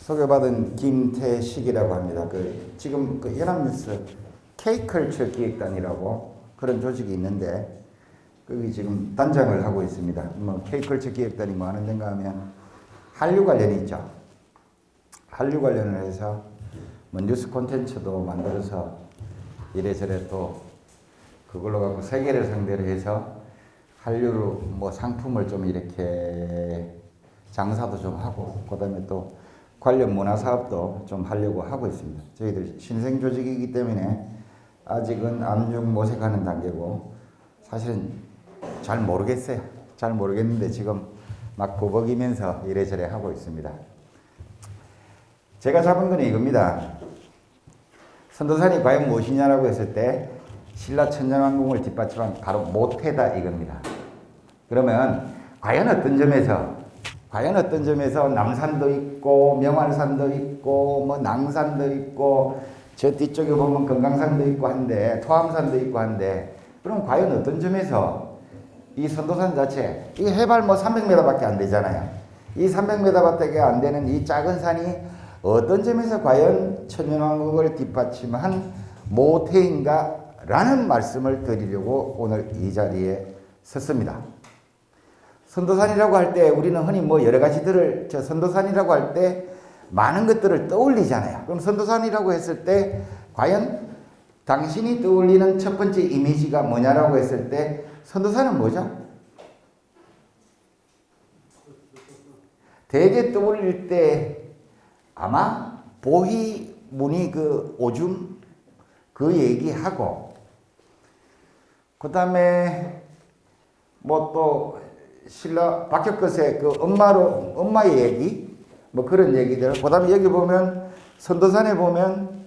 소개받은 김태식이라고 합니다. 지금 연합뉴스 K컬처 기획단이라고 그런 조직이 있는데 거기 지금 단장을 하고 있습니다. K컬처 기획단이 뭐 하는 데인가 하면 한류 관련이 있죠. 한류 관련을 해서 뉴스 콘텐츠도 만들어서 이래저래 또 그걸로 갖고 세계를 상대로 해서 한류로 상품을 좀 이렇게 장사도 좀 하고 그다음에 또 관련 문화 사업도 좀 하려고 하고 있습니다. 저희들 신생 조직이기 때문에 아직은 암중 모색하는 단계고 사실은 잘 모르겠어요. 잘 모르겠는데 지금 막 버벅이면서 이래저래 하고 있습니다. 제가 잡은 건 이겁니다. 선도산이 과연 무엇이냐라고 했을 때 신라 천년왕궁을 뒷받침한 바로 모태다 이겁니다. 그러면 과연 어떤 점에서 남산도 있고 명환산도 있고 낭산도 있고 저 뒤쪽에 보면 금강산도 있고 한데 토암산도 있고 한데 그럼 과연 어떤 점에서 이 선도산 자체 이 해발 300m밖에 안 되잖아요. 이 300m밖에 안 되는 이 작은 산이 어떤 점에서 과연 천년왕국을 뒷받침한 모태인가 라는 말씀을 드리려고 오늘 이 자리에 섰습니다. 선도산이라고 할 때 우리는 흔히 여러 가지들을 선도산이라고 할 때 많은 것들을 떠올리잖아요. 그럼 선도산이라고 했을 때 과연 당신이 떠올리는 첫 번째 이미지가 뭐냐라고 했을 때 선도산은 뭐죠? 대개 떠올릴 때 아마 보희 무늬 오줌 그 얘기하고 그 다음에 또 신라 박혁거세 엄마의 얘기 그런 얘기들 그 다음에 여기 보면 선도산에 보면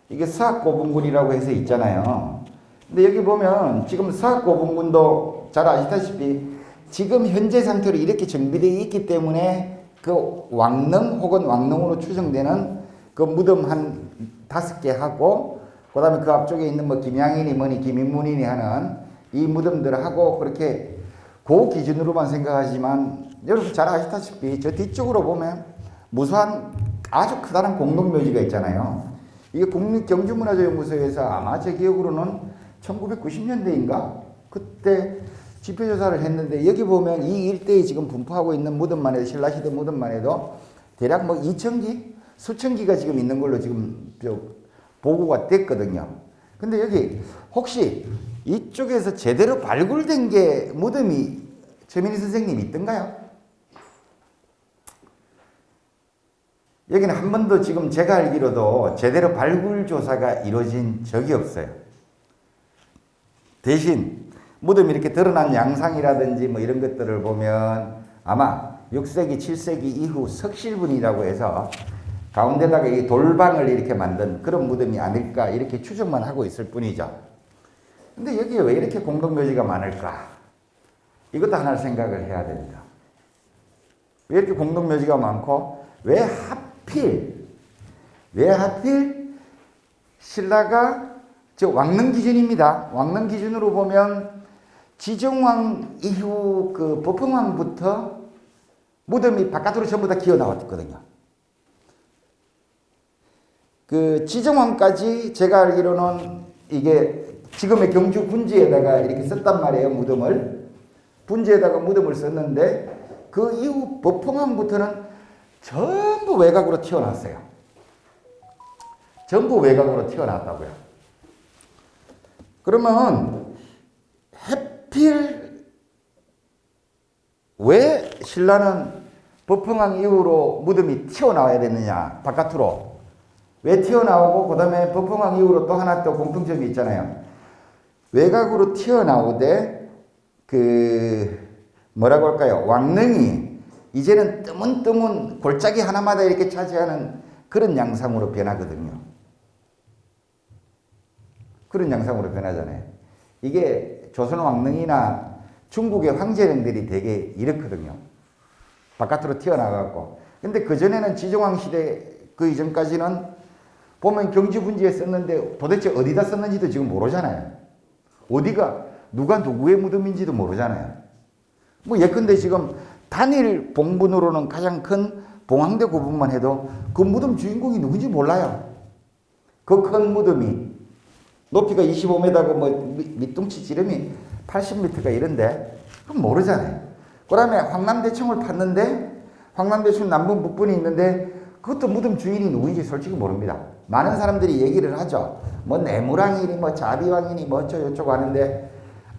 이게 서학고분군이라고 해서 있잖아요. 근데 여기 보면 지금 서학고분군도 잘 아시다시피 지금 현재 상태로 이렇게 정비되어 있기 때문에 그 왕릉 혹은 왕릉으로 추정되는 그 무덤 한 5개 하고 그 다음에 그 앞쪽에 있는 김양인이 김인문인이 하는 이 무덤들하고 그렇게 그 기준으로만 생각하지만 여러분 잘 아시다시피 저 뒤쪽으로 보면 무수한 아주 크다란 공동묘지가 있잖아요. 이게 국립경주문화재연구소에서 아마 제 기억으로는 1990년대인가 그때 지표조사를 했는데 여기 보면 이 일대에 지금 분포하고 있는 무덤만 해도 신라시대 무덤만 해도 대략 2,000기? 수천 기가 지금 있는 걸로 지금 보고가 됐거든요. 근데 여기 혹시 이쪽에서 제대로 발굴된 게 무덤이 최민희 선생님이 있던가요? 여기는 한 번도 지금 제가 알기로도 제대로 발굴 조사가 이루어진 적이 없어요. 대신 무덤이 이렇게 드러난 양상이라든지 이런 것들을 보면 아마 6세기, 7세기 이후 석실분이라고 해서 가운데다가 이 돌방을 이렇게 만든 그런 무덤이 아닐까 이렇게 추정만 하고 있을 뿐이죠. 근데 여기에 왜 이렇게 공동묘지가 많을까? 이것도 하나 생각을 해야 됩니다. 왜 이렇게 공동묘지가 많고 왜 하필 신라가 왕릉 기준입니다. 왕릉 기준으로 보면 지정왕 이후 법흥왕부터 무덤이 바깥으로 전부 다 기어 나왔거든요. 지정왕까지 제가 알기로는 이게 지금의 경주 분지에다가 이렇게 썼단 말이에요. 분지에다가 무덤을 썼는데 그 이후 법흥왕부터는 전부 외곽으로 튀어나왔어요. 전부 외곽으로 튀어나왔다고요. 그러면 하필 왜 신라는 법흥왕 이후로 무덤이 튀어나와야 됐느냐 바깥으로 왜 튀어나오고 그 다음에 법흥왕 이후로 또 하나 또 공통점이 있잖아요. 외곽으로 튀어나오되 뭐라고 할까요? 왕릉이 이제는 뜨문뜨문 골짜기 하나마다 이렇게 차지하는 그런 양상으로 변하거든요. 그런 양상으로 변하잖아요. 이게 조선 왕릉이나 중국의 황제릉들이 되게 이렇거든요. 바깥으로 튀어나가고. 근데 그전에는 지정왕 시대 그 이전까지는 보면 경주분지에 썼는데 도대체 어디다 썼는지도 지금 모르잖아요. 어디가 누가 누구의 무덤인지도 모르잖아요. 예컨대 지금 단일 봉분으로는 가장 큰 봉황대 구분만 해도 그 무덤 주인공이 누군지 몰라요. 그 큰 무덤이 높이가 25m고 뭐 밑둥치 지름이 80m가 이런데 그건 모르잖아요. 그 다음에 황남대청을 팠는데 황남대청 남북 북분이 있는데 그것도 무덤 주인이 누구인지 솔직히 모릅니다. 많은 사람들이 얘기를 하죠. 뭐 내무랑이니 뭐 자비왕이니 뭐 어쩌고저쩌고 하는데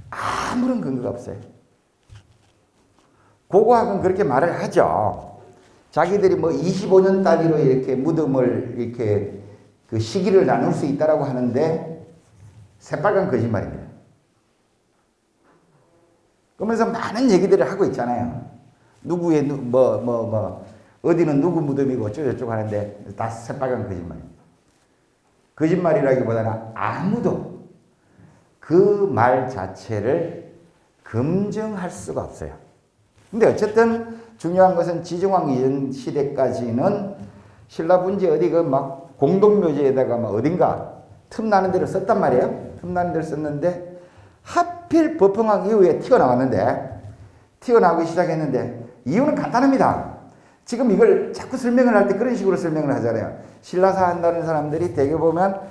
아무런 근거가 없어요. 고고학은 그렇게 말을 하죠. 자기들이 뭐 25년 단위로 이렇게 무덤을 이렇게 그 시기를 나눌 수 있다라고 하는데 새빨간 거짓말입니다. 그러면서 많은 얘기들을 하고 있잖아요. 누구의 어디는 누구 무덤이고 어쩌고저쩌고 하는데 다 새빨간 거짓말입니다. 거짓말이라기보다는 아무도 그 말 자체를 검증할 수가 없어요. 근데 어쨌든 중요한 것은 지정왕 이전 시대까지는 신라 분지 어디 그 막 공동묘지에다가 막 어딘가 틈나는 데를 썼단 말이에요. 틈나는 데를 썼는데 하필 법흥왕 이후에 튀어나오기 시작했는데 이유는 간단합니다. 지금 이걸 자꾸 설명을 할 때 그런 식으로 설명을 하잖아요. 신라사 한다는 사람들이 대개 보면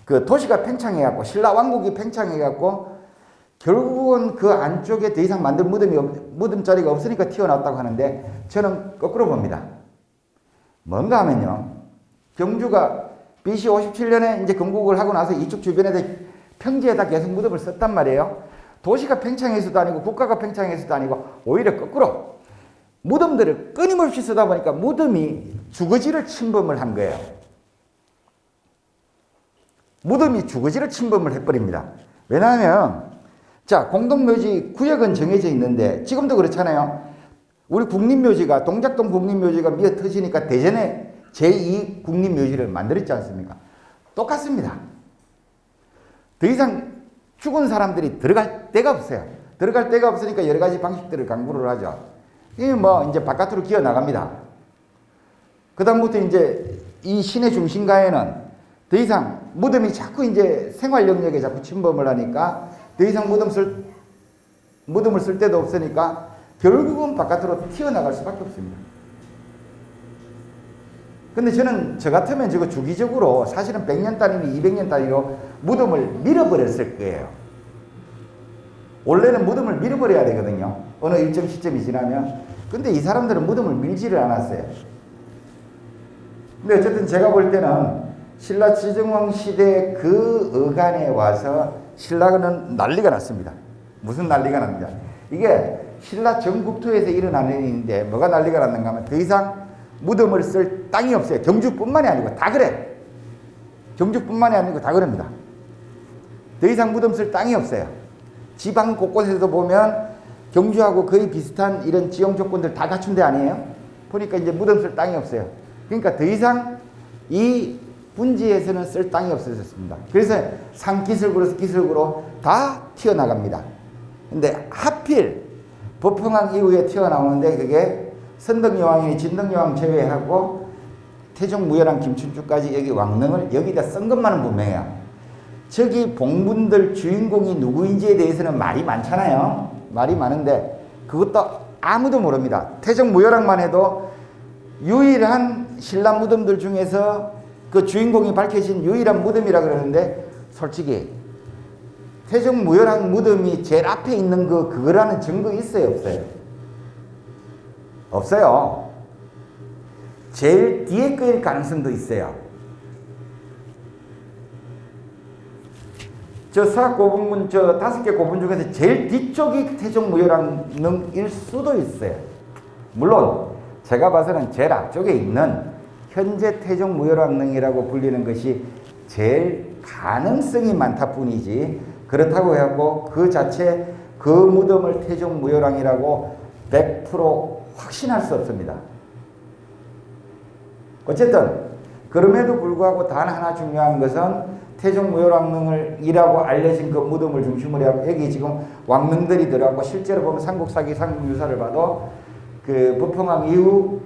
그 도시가 팽창해갖고 신라 왕국이 팽창해갖고 결국은 그 안쪽에 더 이상 만들 무덤자리가 없으니까 튀어나왔다고 하는데 저는 거꾸로 봅니다. 뭔가 하면요. 경주가 BC 57년에 이제 건국을 하고 나서 이쪽 주변에다 평지에다 계속 무덤을 썼단 말이에요. 도시가 팽창해서도 아니고 국가가 팽창해서도 아니고 오히려 거꾸로 무덤들을 끊임없이 쓰다 보니까 무덤이 주거지를 침범을 한 거예요. 무덤이 주거지를 침범을 해버립니다. 왜냐하면 자, 공동묘지 구역은 정해져 있는데 지금도 그렇잖아요. 우리 국립묘지가 동작동 국립묘지가 미어 터지니까 대전에 제2 국립묘지를 만들었지 않습니까? 똑같습니다. 더 이상 죽은 사람들이 들어갈 데가 없어요. 들어갈 데가 없으니까 여러 가지 방식들을 강구를 하죠. 이 뭐 이제 바깥으로 기어 나갑니다. 그다음부터 이제 이 시내 중심가에는 더 이상 무덤이 자꾸 이제 생활 영역에 자꾸 침범을 하니까 더 이상 무덤을 쓸 데도 없으니까 결국은 바깥으로 튀어나갈 수밖에 없습니다. 근데 저는 저 같으면 저거 주기적으로 사실은 100년 단위니 200년 단위로 무덤을 밀어버렸을 거예요. 원래는 무덤을 밀어버려야 되거든요. 어느 일정 시점이 지나면. 근데 이 사람들은 무덤을 밀지를 않았어요. 근데 어쨌든 제가 볼 때는 신라 지정왕 시대 그 어간에 와서 신라는 난리가 났습니다. 무슨 난리가 납니다. 이게 신라 전국토에서 일어나는 일인데 뭐가 난리가 났는가 하면 더 이상 무덤을 쓸 땅이 없어요. 경주뿐만이 아니고 다 그래. 경주뿐만이 아니고 다 그럽니다. 더 이상 무덤 쓸 땅이 없어요. 지방 곳곳에서 보면 경주하고 거의 비슷한 이런 지형 조건들 다 갖춘 데 아니에요? 보니까 이제 무덤 쓸 땅이 없어요. 그러니까 더 이상 이 분지에서는 쓸 땅이 없어졌습니다. 그래서 산기슭으로 다 튀어나갑니다. 근데 하필 법흥왕 이후에 튀어나오는데 그게 선덕여왕이니 진덕여왕 제외하고 태종무열왕 김춘추까지 여기 왕릉을 여기다 쓴 것만은 분명해요. 저기 봉분들 주인공이 누구인지에 대해서는 말이 많잖아요. 말이 많은데 그것도 아무도 모릅니다. 태종무열왕만 해도 유일한 신라 무덤들 중에서 그 주인공이 밝혀진 유일한 무덤이라 그러는데 솔직히 태종무열왕 무덤이 제일 앞에 있는 그거라는 증거 있어요? 없어요? 없어요. 제일 뒤에 거일 가능성도 있어요. 저 서학고분문 저 5개 고분 중에서 제일 뒤쪽이 태종무열왕릉일 수도 있어요. 물론 제가 봐서는 제일 앞쪽에 있는 현재 태종무열왕릉이라고 불리는 것이 제일 가능성이 많다 뿐이지 그렇다고 해갖고 그 자체 그 무덤을 태종무열왕이라고 100% 확신할 수 없습니다. 어쨌든 그럼에도 불구하고 단 하나 중요한 것은 태종무열왕릉이라고 알려진 그 무덤을 중심으로 하고 여기 지금 왕릉들이 들어가고 실제로 보면 삼국사기 삼국유사를 봐도 그 법흥왕 이후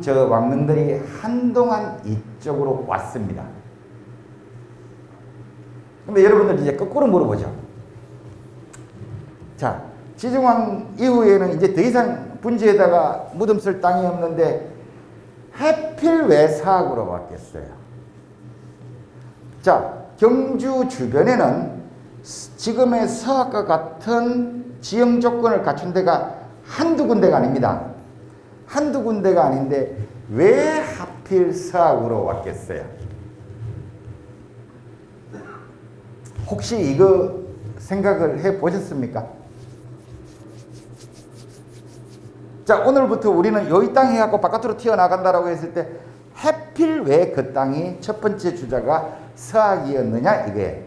저 왕릉들이 한동안 이쪽으로 왔습니다. 근데 여러분들 이제 거꾸로 물어보죠. 자, 지정왕 이후에는 이제 더 이상 분지에다가 무덤 쓸 땅이 없는데 하필 왜 서학으로 바뀌었어요? 자, 경주 주변에는 지금의 서학과 같은 지형 조건을 갖춘 데가 한두 군데가 아닙니다. 한두 군데가 아닌데 왜 하필 서학으로 바뀌었어요? 혹시 이거 생각을 해 보셨습니까? 자, 오늘부터 우리는 이 땅 해갖고 바깥으로 튀어나간다라고 했을 때 하필 왜 그 땅이 첫 번째 주자가 서학이었느냐 이거예요.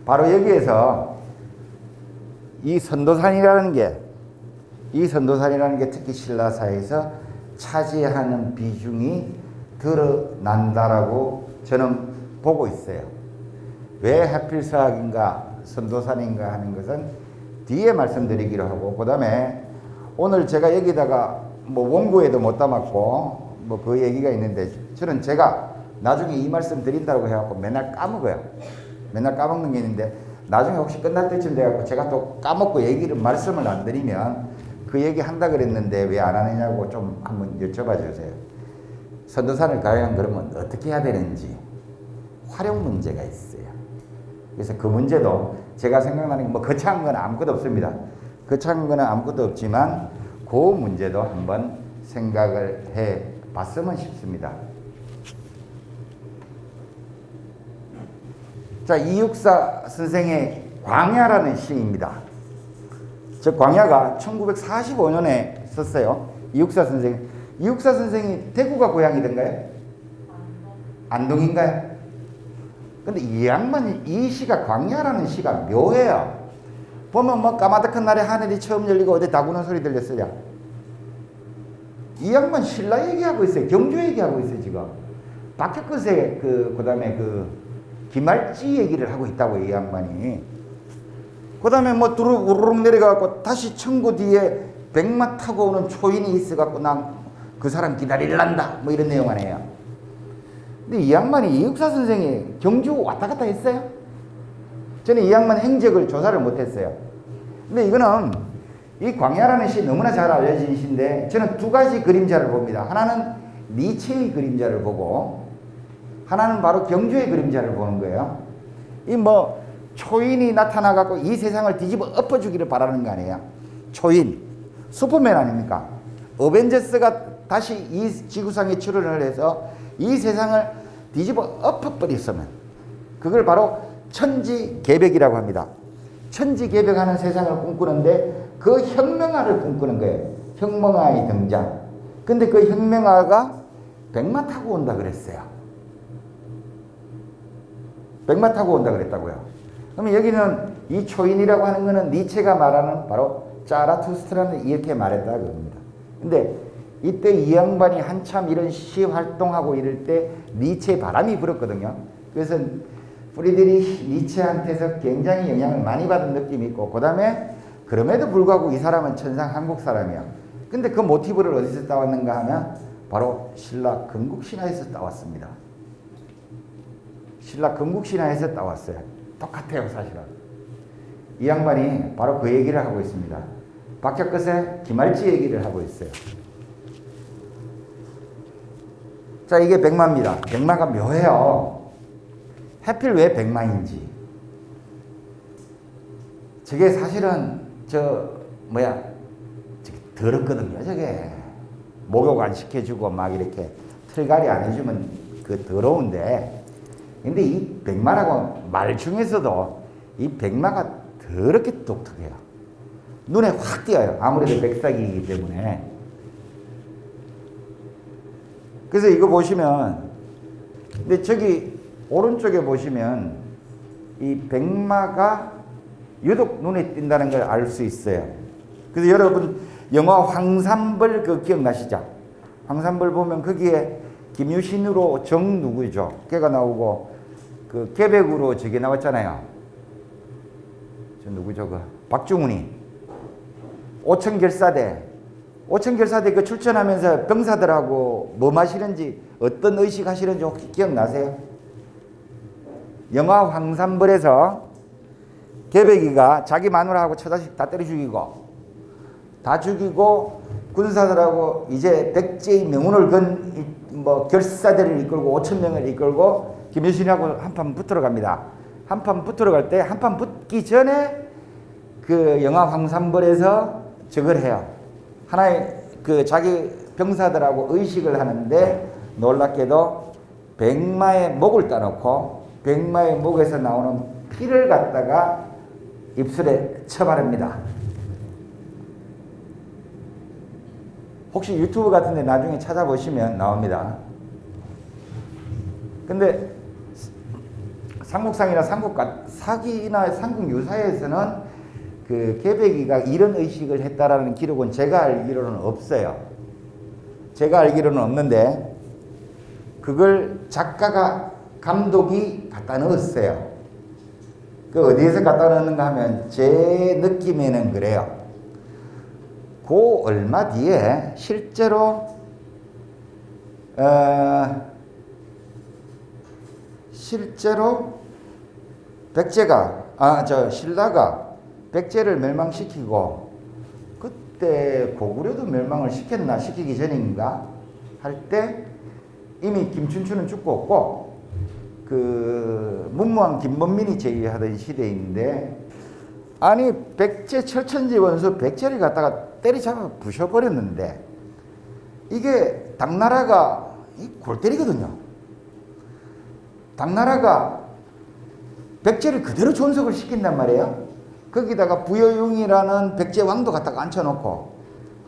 바로 여기에서 이 선도산이라는 게 특히 신라사에서 차지하는 비중이 드러난다라고 저는 보고 있어요. 왜 하필 서학인가 선도산인가 하는 것은 뒤에 말씀드리기로 하고, 그 다음에 오늘 제가 여기다가 뭐 원고에도 못 담았고 뭐 그 얘기가 있는데, 저는 제가 나중에 이 말씀 드린다고 해갖고 맨날 까먹어요. 맨날 까먹는 게 있는데, 나중에 혹시 끝날 때쯤 돼갖고 제가 또 까먹고 말씀을 안 드리면 그 얘기 한다 그랬는데 왜 안 하느냐고 좀 한번 여쭤봐 주세요. 선도산을 가려면 그러면 어떻게 해야 되는지 활용 문제가 있어요. 그래서 그 문제도 제가 생각나는 게 뭐 거창한 건 아무것도 없습니다. 거창한 건 아무것도 없지만 그 문제도 한번 생각을 해 봤으면 싶습니다. 자, 이육사 선생의 광야라는 시입니다. 저 광야가 1945년에 썼어요. 이육사 선생이 대구가 고향이던가요? 안동인가요? 근데 이 양반이 이 시가 광야라는 시가 묘해요. 보면 뭐 까마득한 날에 하늘이 처음 열리고 어디 다구는 소리 들렸어요. 이 양반 신라 얘기하고 있어요. 경주 얘기하고 있어요 지금. 박혁근의 그다음에 기말지 얘기를 하고 있다고 이 양반이. 그다음에 뭐 우르륵 내려가고 다시 청구 뒤에 백마 타고 오는 초인이 있어갖고 난 그 사람 기다릴란다 뭐 이런 내용 아니에요. 근데 이 양반이 이육사 선생이 경주 왔다 갔다 했어요? 저는 이 양반 행적을 조사를 못했어요. 근데 이거는 이 광야라는 시 너무나 잘 알려진 시인데, 저는 두 가지 그림자를 봅니다. 하나는 니체의 그림자를 보고 하나는 바로 경주의 그림자를 보는 거예요. 이 뭐 초인이 나타나갖고 이 세상을 뒤집어 엎어주기를 바라는 거 아니에요. 초인, 슈퍼맨 아닙니까? 어벤져스가 다시 이 지구상에 출현을 해서 이 세상을 뒤집어 엎어버렸으면 그걸 바로 천지개벽이라고 합니다. 천지개벽하는 세상을 꿈꾸는데 그 혁명화를 꿈꾸는 거예요. 혁명화의 등장. 근데 그 혁명화가 백마 타고 온다 그랬어요. 백마 타고 온다 그랬다고요. 그러면 여기는 이 초인이라고 하는 거는 니체가 말하는 바로 자라투스트라는 이렇게 말했다 그럽니다. 근데 이때 이 양반이 한참 이런 시 활동하고 이럴 때 니체 바람이 불었거든요. 그래서 프리드리히 니체한테서 굉장히 영향을 많이 받은 느낌이 있고, 그 다음에 그럼에도 불구하고 이 사람은 천상 한국 사람이야. 근데 그 모티브를 어디서 따왔는가 하면 바로 신라 건국신화에서 따왔습니다. 신라 건국신화에서 따왔어요. 똑같아요 사실은. 이 양반이 바로 그 얘기를 하고 있습니다. 박혁끝의 기말지 얘기를 하고 있어요. 자, 이게 백마입니다. 백마가 묘해요. 하필 왜 백마인지. 저게 사실은 저게 더럽거든요. 저게 목욕 안 시켜주고 막 이렇게 털갈이 안 해주면 그 더러운데, 근데 이 백마라고 말 중에서도 이 백마가 더럽게 독특해요. 눈에 확 띄어요. 아무래도 백삭이기 때문에. 그래서 이거 보시면, 근데 저기 오른쪽에 보시면 이 백마가 유독 눈에 띈다는 걸 알 수 있어요. 그래서 여러분 영화 황산벌 그 기억나시죠? 황산벌 보면 거기에 김유신으로 정 누구죠? 걔가 나오고 그 계백으로 저게 나왔잖아요. 저 누구죠? 그 박중훈이 오천결사대 그 출전하면서 병사들하고 뭐 마시는지 어떤 의식 하시는지 혹시 기억나세요? 영화 황산벌에서 계백이가 자기 마누라하고 처자식 다 때려 죽이고 군사들하고 이제 백제의 명운을 건 뭐 결사대를 이끌고 5천 명을 이끌고 김유신하고 한판 붙으러 갑니다. 한판 붙으러 갈 때 한판 붙기 전에 그 영하 황산벌에서 저걸 해요. 하나의 그 자기 병사들하고 의식을 하는데 놀랍게도 백마의 목을 따놓고 백마의 목에서 나오는 피를 갖다가 입술에 쳐바릅니다. 혹시 유튜브 같은 데 나중에 찾아보시면 나옵니다. 근데 삼국상이나 사기나 삼국 유사에서는 그 계백이가 이런 의식을 했다라는 기록은 제가 알기로는 없어요. 제가 알기로는 없는데 그걸 작가가 감독이 갖다 넣었어요. 그 어디에서 갖다 넣었는가 하면 제 느낌에는 그래요. 그 얼마 뒤에 실제로 신라가 백제를 멸망시키고 그때 고구려도 멸망을 시켰나 시키기 전인가 할 때 이미 김춘추는 죽고 없고 그 문무왕 김범민이 제위하던 시대인데 아니 백제 철천지 원수 백제를 갖다가 때리잡아 부셔버렸는데 이게 당나라가 골 때리거든요. 당나라가 백제를 그대로 존속을 시킨단 말이에요. 거기다가 부여용이라는 백제 왕도 갖다가 앉혀놓고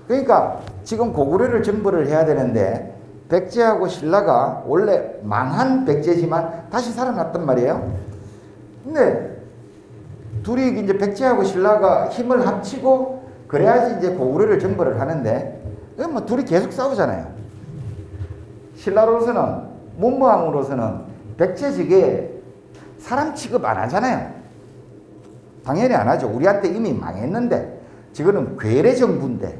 그러니까 지금 고구려를 정벌을 해야 되는데 백제하고 신라가 원래 망한 백제지만 다시 살아났단 말이에요. 근데 둘이 이제 백제하고 신라가 힘을 합치고 그래야지 이제 고구려를 정벌을 하는데 뭐 둘이 계속 싸우잖아요. 신라로서는 문무왕으로서는 백제 측에 사람 취급 안 하잖아요. 당연히 안 하죠. 우리한테 이미 망했는데 지금은 괴뢰 정부인데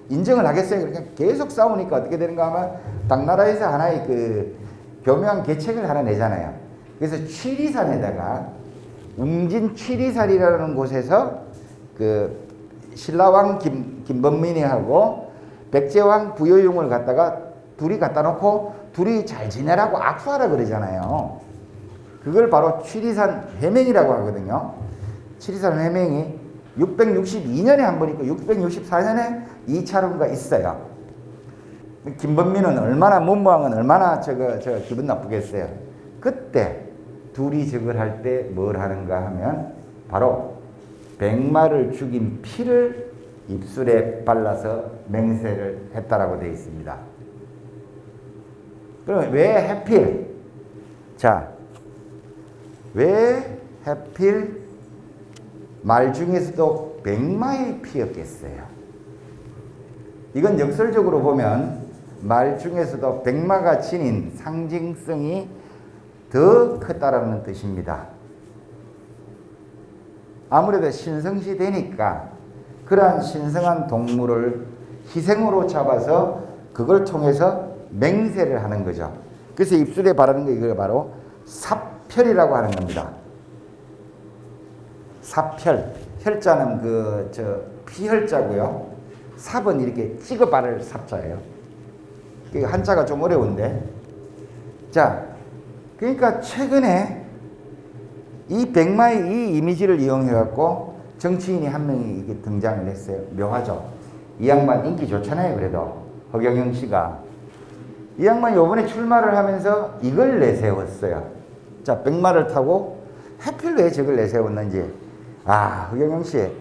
인정을 하겠어요. 그러니까 계속 싸우니까 어떻게 되는가 하면 당나라에서 하나의 그 교묘한 계책을 하나 내잖아요. 그래서 취리산에다가 웅진 취리산이라는 곳에서 그 신라왕 김범민이하고 백제왕 부여용을 갖다가 둘이 갖다 놓고 둘이 잘 지내라고 악수하라 그러잖아요. 그걸 바로 취리산 해맹이라고 하거든요. 취리산 해맹이 662년에 한 번 있고 664년에 2차론가 있어요. 김범민은 얼마나 문무왕은 얼마나 기분 나쁘겠어요. 그때 둘이 저걸 할 때 뭘 하는가 하면 바로 백마를 죽인 피를 입술에 발라서 맹세를 했다라고 되어 있습니다. 그럼 왜 하필? 자, 왜 하필 말 중에서도 백마의 피였겠어요? 이건 역설적으로 보면 말 중에서도 백마가 지닌 상징성이 더 컸다라는 뜻입니다. 아무래도 신성시 되니까 그러한 신성한 동물을 희생으로 잡아서 그걸 통해서 맹세를 하는 거죠. 그래서 입술에 바르는 게 이거 바로 삽혈이라고 하는 겁니다. 삽혈. 혈자는 피혈자고요. 삽은 이렇게 찍어 바를 삽자예요. 한자가 좀 어려운데. 자, 그러니까 최근에 이 백마의 이 이미지를 이용해갖고 정치인이 한 명이 이게 등장을 했어요. 묘하죠. 이 양반 인기 좋잖아요. 그래도 허경영 씨가 이 양반이 이번에 출마를 하면서 이걸 내세웠어요. 자, 백마를 타고 하필 왜 저걸 내세웠는지. 아, 허경영 씨,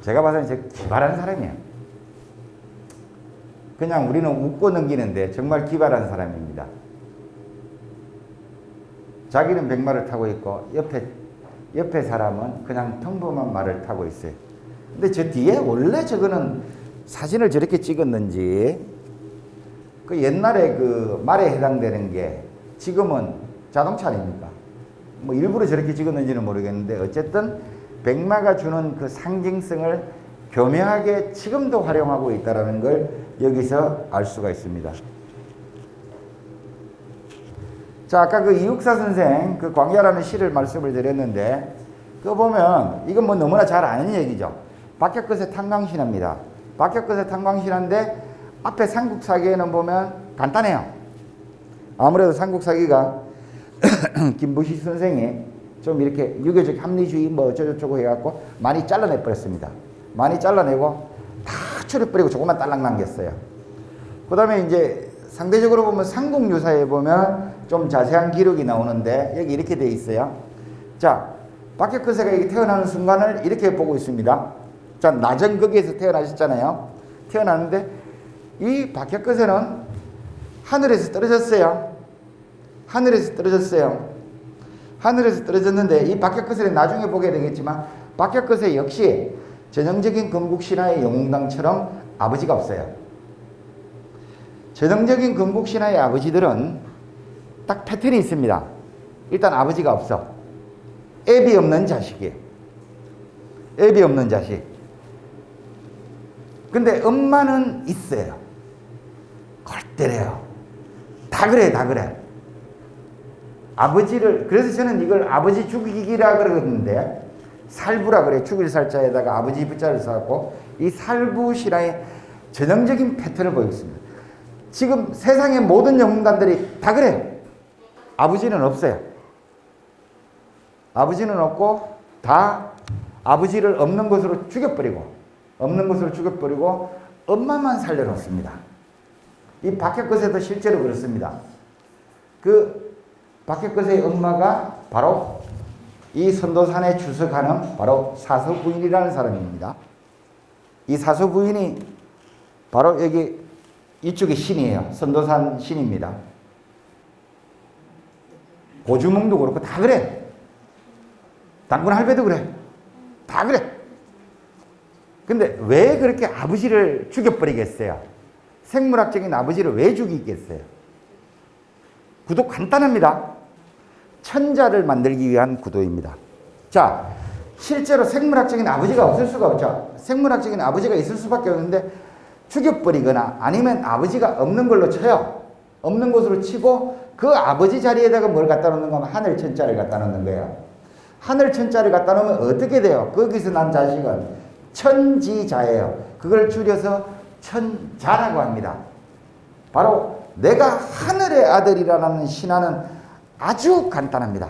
제가 봐서는 저 기발한 사람이에요. 그냥 우리는 웃고 넘기는데 정말 기발한 사람입니다. 자기는 백마를 타고 있고 옆에 사람은 그냥 평범한 말을 타고 있어요. 근데 저 뒤에 원래 저거는 사진을 저렇게 찍었는지 그 옛날에 그 말에 해당되는 게 지금은 자동차 아닙니까? 뭐 일부러 저렇게 찍었는지는 모르겠는데 어쨌든 백마가 주는 그 상징성을 교묘하게 지금도 활용하고 있다는 걸 여기서 알 수가 있습니다. 자, 아까 그 이육사 선생 그 광야라는 시를 말씀을 드렸는데 그거 보면 이건 뭐 너무나 잘 아는 얘기죠. 박혁것의 탄광신화입니다. 박혁거세 탄광신화인데 앞에 삼국사기에는 보면 간단해요. 아무래도 삼국사기가 김부시 선생이 좀 이렇게 유교적 합리주의 뭐 어쩌고저쩌고 해갖고 많이 잘라내 버렸습니다. 많이 잘라내고 다 추려버리고 조금만 딸랑 남겼어요. 그 다음에 이제 상대적으로 보면 삼국유사에 보면 좀 자세한 기록이 나오는데 여기 이렇게 돼 있어요. 자, 박혁거세가 이렇게 태어나는 순간을 이렇게 보고 있습니다. 자, 나전거기에서 태어나셨잖아요. 태어났는데 이 박혁거세는 하늘에서 떨어졌어요. 하늘에서 떨어졌어요. 하늘에서 떨어졌는데 이 박혁거세는 나중에 보게 되겠지만 박혁거세 역시 전형적인 건국신화의 영웅당처럼 아버지가 없어요. 전형적인 건국신화의 아버지들은 딱 패턴이 있습니다. 일단 아버지가 없어. 애비 없는 자식이에요. 애비 없는 자식. 근데 엄마는 있어요. 골때려요. 다 그래, 다 그래. 아버지를, 그래서 저는 이걸 아버지 죽이기라 그러는데, 살부라 그래. 죽일 살자에다가 아버지 부자를 써갖고, 이 살부 신화의 전형적인 패턴을 보이고 있습니다. 지금 세상의 모든 영웅단들이 다 그래. 아버지는 없어요. 아버지는 없고, 다 아버지를 없는 것으로 죽여버리고, 엄마만 살려놓습니다. 이 박혁거세도 실제로 그렇습니다. 그 박혁거세의 엄마가 바로 이 선도산에 주석하는 바로 사서부인이라는 사람입니다. 이 사서부인이 바로 여기 이쪽의 신이에요. 선도산 신입니다. 고주몽도 그렇고 다 그래. 당군 할배도 그래. 다 그래. 근데 왜 그렇게 아버지를 죽여버리겠어요? 생물학적인 아버지를 왜 죽이겠어요? 구도 간단합니다. 천자를 만들기 위한 구도입니다. 자, 실제로 생물학적인 아버지가 없을 수가 없죠. 생물학적인 아버지가 있을 수밖에 없는데 죽여버리거나 아니면 아버지가 없는 걸로 쳐요. 없는 것으로 치고 그 아버지 자리에다가 뭘 갖다 놓는 거면 하늘 천자를 갖다 놓는 거예요. 하늘 천자를 갖다 놓으면 어떻게 돼요? 거기서 난 자식은 천지자예요. 그걸 줄여서 천자라고 합니다. 바로 내가 하늘의 아들이라는 신화는 아주 간단합니다.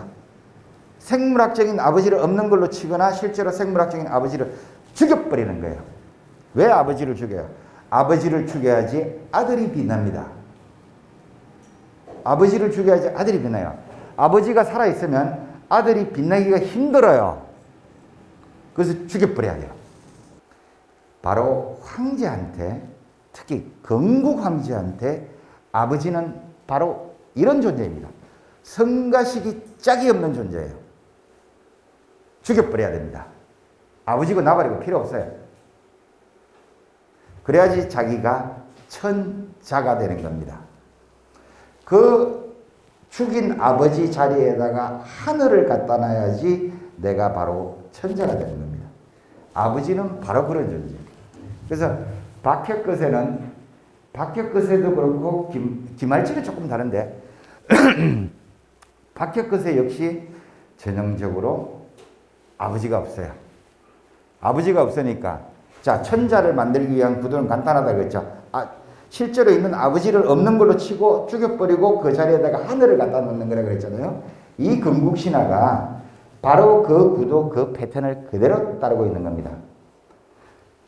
생물학적인 아버지를 없는 걸로 치거나 실제로 생물학적인 아버지를 죽여버리는 거예요. 왜 아버지를 죽여요? 아버지를 죽여야지 아들이 빛납니다. 아버지를 죽여야지 아들이 빛나요. 아버지가 살아있으면 아들이 빛나기가 힘들어요. 그래서 죽여버려야 돼요. 바로 황제한테, 특히 건국 황제한테 아버지는 바로 이런 존재입니다. 성가시기 짝이 없는 존재예요. 죽여버려야 됩니다. 아버지고 나발이고 필요 없어요. 그래야지 자기가 천자가 되는 겁니다. 그 죽인 아버지 자리에다가 하늘을 갖다 놔야지 내가 바로 천자가 되는 겁니다. 아버지는 바로 그런 존재입니다. 그래서 박혁거세도 그렇고 김할지는 조금 다른데 박혁거세 역시 전형적으로 아버지가 없어요. 아버지가 없으니까 자, 천자를 만들기 위한 구도는 간단하다 그랬죠. 실제로 있는 아버지를 없는 걸로 치고 죽여버리고 그 자리에다가 하늘을 갖다 놓는 거라 그랬잖아요. 이 건국신화가 바로 그 구도, 그 패턴을 그대로 따르고 있는 겁니다.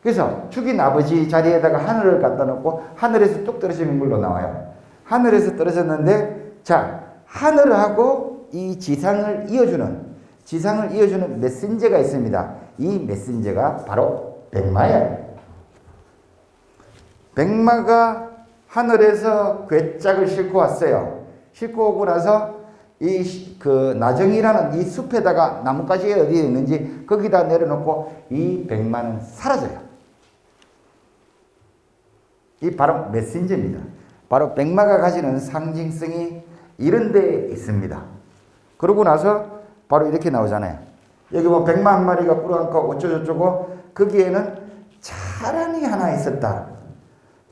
그래서 죽인 아버지 자리에다가 하늘을 갖다 놓고 하늘에서 뚝 떨어진 인물로 나와요. 하늘에서 떨어졌는데 자, 하늘하고 이 지상을 이어주는 메신저가 있습니다. 이 메신저가 바로 백마예요. 백마가 하늘에서 괴짝을 싣고 왔어요. 싣고 오고 나서 나정이라는 이 숲에다가 나뭇가지 어디에 있는지 거기다 내려놓고 이 백마는 사라져요. 이 바로 메신저입니다. 바로 백마가 가지는 상징성이 이런 데 있습니다. 그러고 나서 바로 이렇게 나오잖아요. 여기 뭐 백마 한 마리가 꿇어앉고 어쩌고저쩌고 거기에는 차란이 하나 있었다.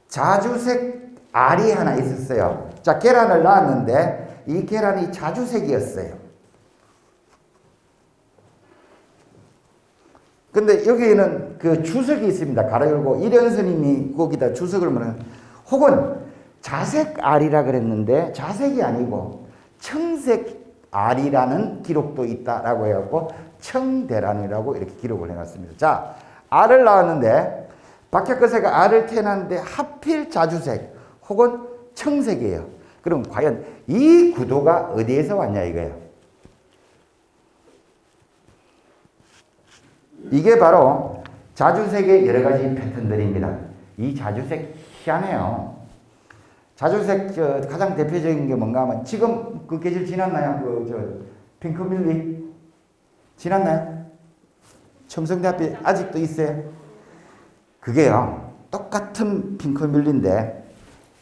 자주색 알이 하나 있었어요. 자, 계란을 낳았는데 이 계란이 자주색이었어요. 근데 여기에는 그 주석이 있습니다. 가로 열고 이련 스님이 거기다 주석을 뭐는 혹은 자색 알이라 그랬는데 자색이 아니고 청색 알이라는 기록도 있다라고 해갖고 청대란이라고 이렇게 기록을 해놨습니다. 자, 알을 낳았는데 박혁거세가 알을 태어났는데 하필 자주색 혹은 청색이에요. 그럼 과연 이 구도가 어디에서 왔냐 이거예요. 이게 바로 자주색의 여러 가지 패턴들입니다. 이 자주색 희한해요. 자주색 가장 대표적인 게 뭔가 하면 지금 그 계절 지났나요? 핑크뮬리 지났나요? 첨성대 앞에 아직도 있어요. 그게요. 똑같은 핑크뮬리인데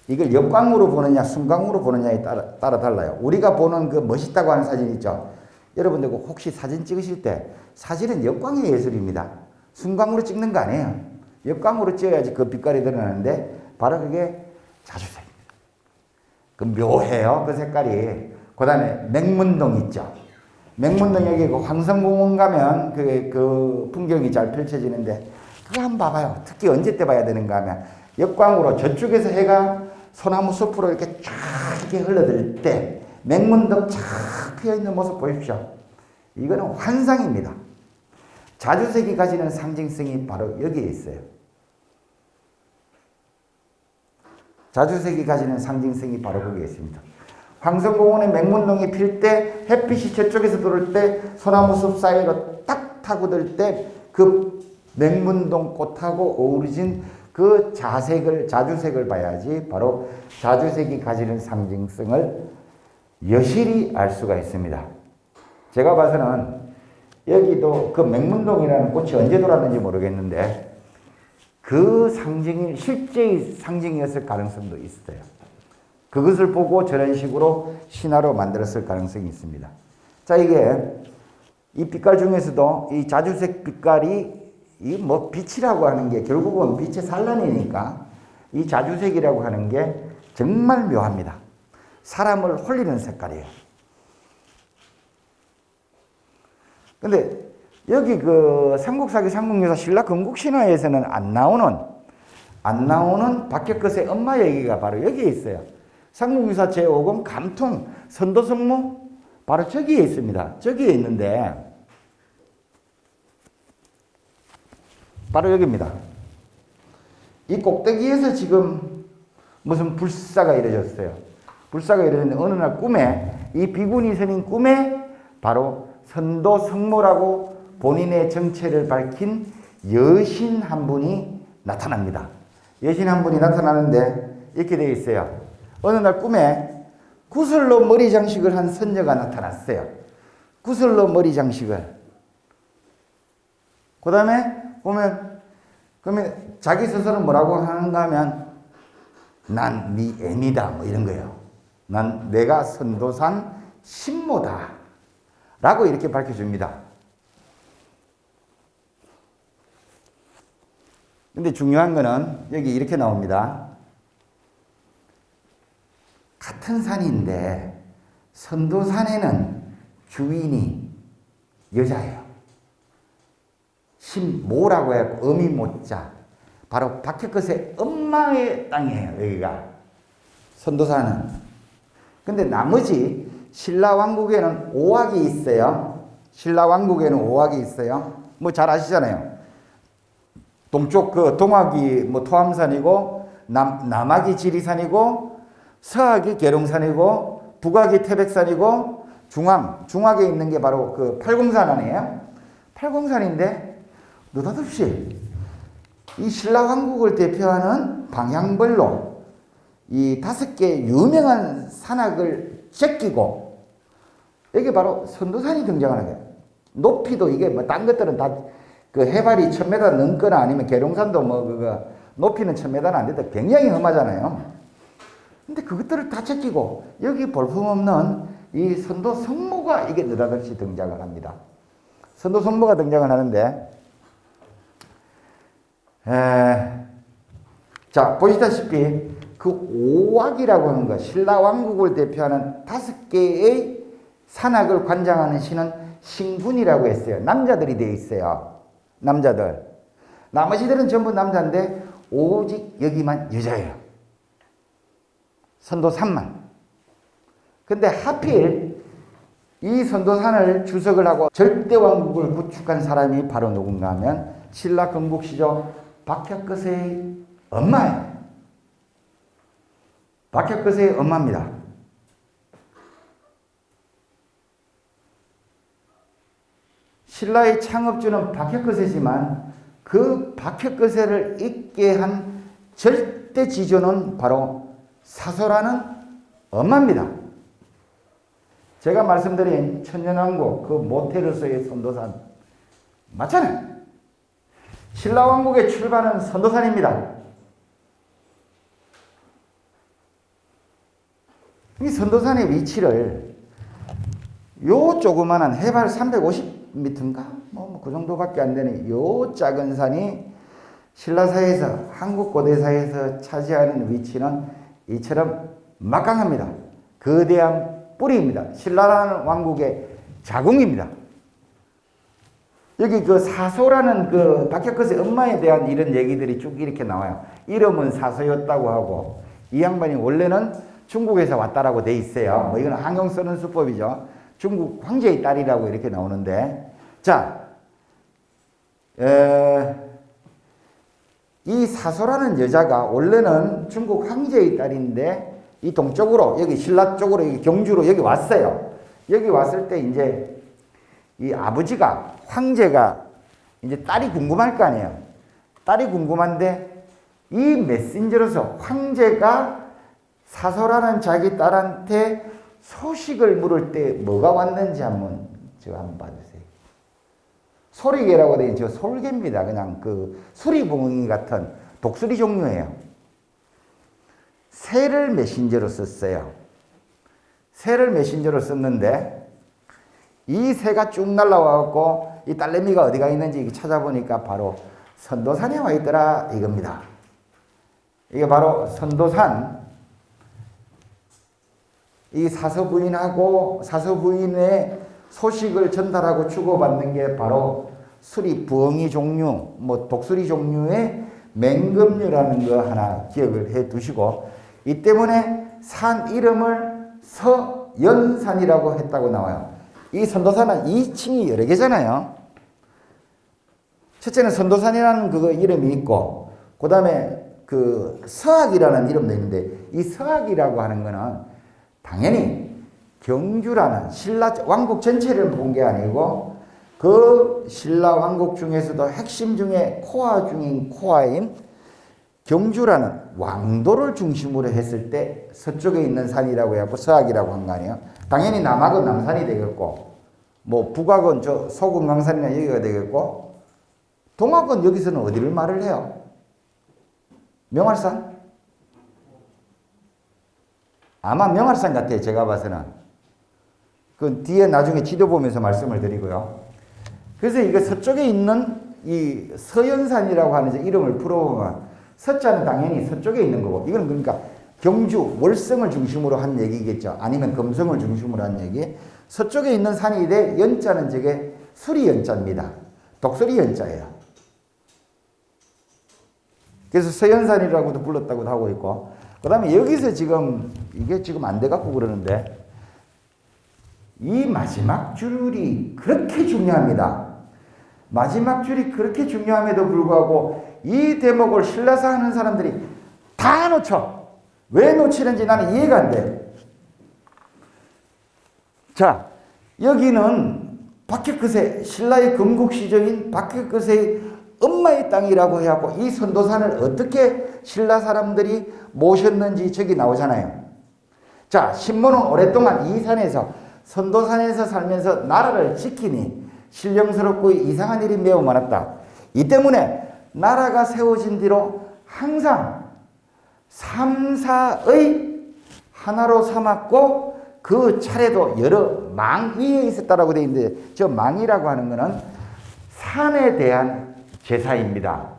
이걸 역광으로 보느냐 순광으로 보느냐에 따라 달라요. 우리가 보는 그 멋있다고 하는 사진 있죠. 여러분들 혹시 사진 찍으실 때 사진은 역광의 예술입니다. 순광으로 찍는 거 아니에요. 역광으로 찍어야지 그 빛깔이 드러나는데 바로 그게 자주색입니다. 그 묘해요. 그 색깔이. 그 다음에 맹문동 있죠. 맹문동 여기 그 황성공원 가면 그 풍경이 잘 펼쳐지는데 그거 한번 봐봐요. 특히 언제 때 봐야 되는가 하면 역광으로 저쪽에서 해가 소나무 숲으로 이렇게 쫙 이렇게 흘러들 때 맹문동 쫙 피어있는 모습 보십시오. 이거는 환상입니다. 자주색이 가지는 상징성이 바로 여기에 있어요. 자주색이 가지는 상징성이 바로 거기에 있습니다. 황성공원의 맹문동이 필 때 햇빛이 저쪽에서 들어올 때 소나무 숲 사이로 딱 타고들 때 그 맹문동 꽃하고 어우러진 그 자주색을 봐야지 바로 자주색이 가지는 상징성을 여실히 알 수가 있습니다. 제가 봐서는 여기도 그 맹문동이라는 꽃이 언제 돌았는지 모르겠는데 그 상징이 실제의 상징이었을 가능성도 있어요. 그것을 보고 저런 식으로 신화로 만들었을 가능성이 있습니다. 자, 이게 이 빛깔 중에서도 이 자주색 빛깔이 이 뭐 빛이라고 하는 게 결국은 빛의 산란이니까 이 자주색이라고 하는 게 정말 묘합니다. 사람을 홀리는 색깔이에요. 근데 여기 그 삼국사기 삼국유사 신라 건국신화에서는 안 나오는 박혁거세 엄마 얘기가 바로 여기에 있어요. 삼국유사 제5권 감통 선도성모 바로 저기에 있습니다. 저기에 있는데 바로 여기입니다. 이 꼭대기에서 지금 무슨 불사가 이루어졌어요. 불사가 이루어졌는데 어느 날 꿈에 이 비구니 스님 꿈에 바로 선도성모라고 본인의 정체를 밝힌 여신 한 분이 나타납니다. 여신 한 분이 나타나는데 이렇게 되어 있어요. 어느 날 꿈에 구슬로 머리 장식을 한 선녀가 나타났어요. 구슬로 머리 장식을. 그 다음에 그러면 자기 스스로 뭐라고 하는가 하면 난 네 애니다 뭐 이런 거예요. 내가 선도산 신모다 라고 이렇게 밝혀줍니다. 근데 중요한 거는 여기 이렇게 나옵니다. 같은 산인데 선도산에는 주인이 여자예요. 신모라고 해서 어미모자. 바로 박혁거세 엄마의 땅이에요. 여기가. 선도산은. 근데 나머지 신라왕국에는 오악이 있어요. 신라왕국에는 오악이 있어요. 뭐 잘 아시잖아요. 동쪽 그 동악이 뭐 토암산이고 남악이 지리산이고 서악이 계룡산이고 북악이 태백산이고 중악에 있는 게 바로 그 팔공산 아니에요? 팔공산인데 느닷없이 이 신라왕국을 대표하는 방향별로 이 5개 유명한 산악을 제끼고 여기 바로 선도산이 등장하는 거예요. 높이도 이게 뭐 딴 것들은 다 그 해발이 1000m 넘거나 아니면 계룡산도 뭐 그거 높이는 1000m는 안 돼도 굉장히 험하잖아요. 근데 그것들을 다 제끼고 여기 볼품없는 이 선도성모가 이게 느닷없이 등장을 합니다. 선도성모가 등장을 하는데 자, 보시다시피 그 오악이라고 하는 것, 신라왕국을 대표하는 5개의 산악을 관장하는 신은 신군이라고 했어요. 남자들이 되어 있어요. 남자들. 나머지들은 전부 남자인데 오직 여기만 여자예요. 선도산만. 근데 하필 이 선도산을 주석을 하고 절대왕국을 구축한 사람이 바로 누군가 하면 신라 건국시조 박혁거세의 엄마예요. 박혁거세의 엄마입니다. 신라의 창업주는 박혁거세지만 그 박혁거세를 있게 한 절대 지조는 바로 사소라는 엄마입니다. 제가 말씀드린 천년왕국 그 모태로서의 선도산 맞잖아요. 신라왕국의 출발은 선도산입니다. 이 선도산의 위치를 요 조그만한 해발 350m인가? 뭐 그 정도밖에 안 되는 요 작은 산이 신라사에서 한국 고대사에서 차지하는 위치는 이처럼 막강합니다. 거대한 뿌리입니다. 신라라는 왕국의 자궁입니다. 여기 그 사소라는 그 박혁거세 엄마에 대한 이런 얘기들이 쭉 이렇게 나와요. 이름은 사소였다고 하고 이 양반이 원래는 중국에서 왔다라고 돼 있어요. 뭐 이건 항용 쓰는 수법이죠. 중국 황제의 딸이라고 이렇게 나오는데, 자, 이 사소라는 여자가 원래는 중국 황제의 딸인데 이 동쪽으로 여기 신라 쪽으로 여기 경주로 여기 왔어요. 여기 왔을 때 이제 이 아버지가 황제가 이제 딸이 궁금할 거 아니에요. 딸이 궁금한데 이 메신저로서 황제가 사소라는 자기 딸한테 소식을 물을 때 뭐가 왔는지 한번 봐주세요. 소리개라고 되어 있는 솔개입니다. 그냥 그 수리봉이 같은 독수리 종류예요. 새를 메신저로 썼어요. 새를 메신저로 썼는데 이 새가 쭉 날라와갖고 이 딸내미가 어디가 있는지 찾아보니까 바로 선도산에 와 있더라 이겁니다. 이게 바로 선도산. 이 사서부인하고 사서부인의 소식을 전달하고 주고받는 게 바로 수리 부엉이 종류, 뭐 독수리 종류의 맹금류라는 거 하나 기억을 해 두시고, 이 때문에 산 이름을 서연산이라고 했다고 나와요. 이 선도산은 2층이 여러 개잖아요. 첫째는 선도산이라는 그거 이름이 있고, 그 다음에 그 서학이라는 이름도 있는데, 이 서학이라고 하는 거는 당연히 경주라는 신라 왕국 전체를 본 게 아니고 그 신라 왕국 중에서도 핵심 중에 코아 중인 코아인 경주라는 왕도를 중심으로 했을 때 서쪽에 있는 산이라고 해갖고 서학이라고 한 거 아니에요. 당연히 남학은 남산이 되겠고 뭐 북학은 저 소금강산이나 여기가 되겠고 동학은 여기서는 어디를 말을 해요? 명할산? 아마 명할산 같아요. 제가 봐서는. 그 뒤에 나중에 지도 보면서 말씀을 드리고요. 그래서 이거 서쪽에 있는 이 서연산이라고 하는 이름을 풀어보면 서자는 당연히 서쪽에 있는 거고, 이건 그러니까 경주, 월성을 중심으로 한 얘기겠죠. 아니면 금성을 중심으로 한 얘기. 서쪽에 있는 산이 돼 연자는 저게 수리연자입니다. 독수리 연자예요. 그래서 서연산이라고도 불렀다고도 하고 있고, 그 다음에 여기서 지금 이게 지금 안 돼갖고 그러는데 이 마지막 줄이 그렇게 중요합니다. 마지막 줄이 그렇게 중요함에도 불구하고 이 대목을 신라사 하는 사람들이 다 놓쳐. 왜 놓치는지 나는 이해가 안 돼. 자, 여기는 박혁거세, 신라의 건국시조인 박혁거세의 엄마의 땅이라고 해갖고 이 선도산을 어떻게 신라 사람들이 모셨는지 저기 나오잖아요. 자, 신모는 오랫동안 이 산에서 선도산에서 살면서 나라를 지키니 신령스럽고 이상한 일이 매우 많았다. 이 때문에 나라가 세워진 뒤로 항상 삼사의 하나로 삼았고 그 차례도 여러 망 위에 있었다라고 되어 있는데 저 망이라고 하는 것은 산에 대한 제사입니다.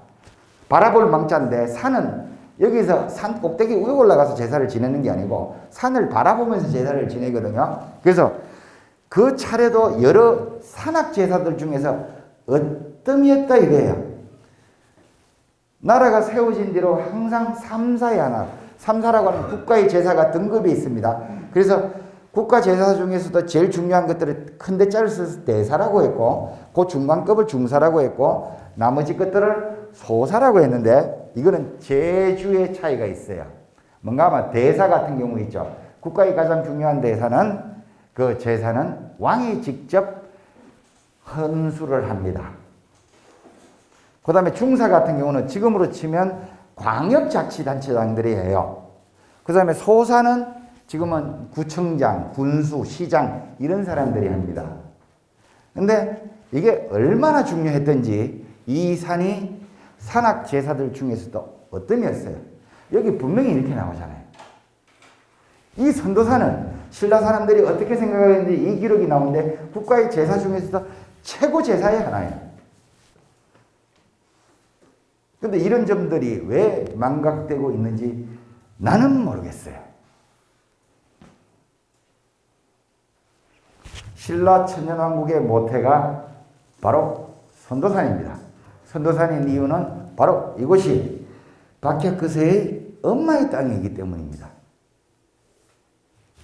바라볼 망자인데 산은 여기서 산 꼭대기 위에 올라가서 제사를 지내는 게 아니고 산을 바라보면서 제사를 지내거든요. 그래서 그 차례도 여러 산악 제사들 중에서 뜸이었다 이거예요. 나라가 세워진 뒤로 항상 삼사의 하나, 삼사라고 하는 국가의 제사가 등급이 있습니다. 그래서 국가 제사 중에서도 제일 중요한 것들을 큰데 짤을 써서 대사라고 했고, 그 중간급을 중사라고 했고, 나머지 것들을 소사라고 했는데, 이거는 제주의 차이가 있어요. 뭔가 아마 대사 같은 경우 있죠. 국가의 가장 중요한 대사는, 그 제사는 왕이 직접 헌수를 합니다. 그 다음에 중사 같은 경우는 지금으로 치면 광역자치단체장들이 해요. 그 다음에 소사는 지금은 구청장, 군수, 시장 이런 사람들이 합니다. 근데 이게 얼마나 중요했던지 이 산이 산악 제사들 중에서도 어떤이었어요. 여기 분명히 이렇게 나오잖아요. 이 선도사는 신라 사람들이 어떻게 생각하는지 이 기록이 나오는데 국가의 제사 중에서도 최고 제사의 하나예요. 근데 이런 점들이 왜 망각되고 있는지 나는 모르겠어요. 신라 천년왕국의 모태가 바로 선도산입니다. 선도산인 이유는 바로 이곳이 박혁거세의 엄마의 땅이기 때문입니다.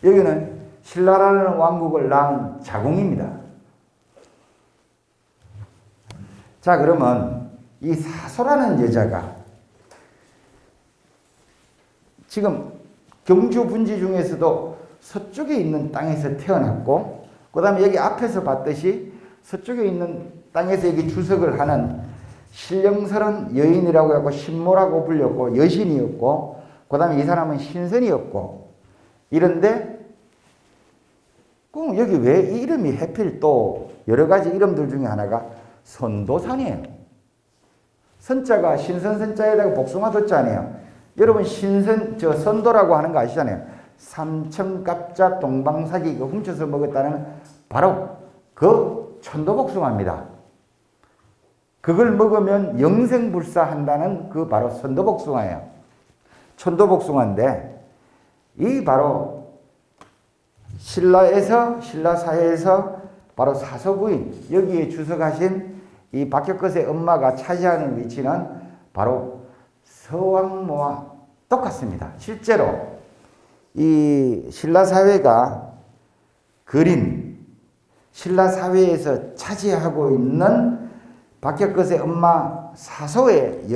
여기는 신라라는 왕국을 낳은 자궁입니다. 자, 그러면 이 사소라는 여자가 지금 경주 분지 중에서도 서쪽에 있는 땅에서 태어났고, 그 다음에 여기 앞에서 봤듯이 서쪽에 있는 땅에서 여기 주석을 하는 신령스런 여인이라고 하고 신모라고 불렸고 여신이었고, 그 다음에 이 사람은 신선이었고, 이런데 그럼 여기 왜 이 이름이 하필 또 여러 가지 이름들 중에 하나가 선도산이에요. 선자가 신선선자에다가 복숭아 뒀잖아요. 여러분 선도라고 하는 거 아시잖아요. 삼천갑자 동방사기 훔쳐서 먹었다는 바로 그 천도복숭아입니다. 그걸 먹으면 영생불사한다는 그 바로 선도복숭아예요. 천도복숭아인데 이 바로 신라 사회에서 바로 사서부인 여기에 주석하신 이 박혁거세 엄마가 차지하는 위치는 바로 서왕모와 똑같습니다. 실제로 이 신라 사회가 그린 신라 사회에서 차지하고 있는 박혁거세 엄마 사서의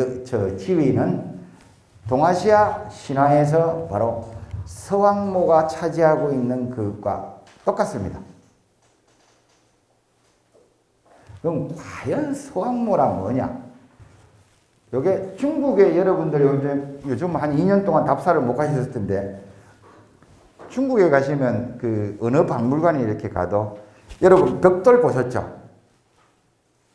지위는 동아시아 신화에서 바로 서왕모가 차지하고 있는 그것과 똑같습니다. 그럼 과연 서왕모란 뭐냐? 요게 중국에 여러분들 요즘 한 2년 동안 답사를 못 가셨을 텐데, 중국에 가시면 그 어느 박물관에 이렇게 가도 여러분 벽돌 보셨죠?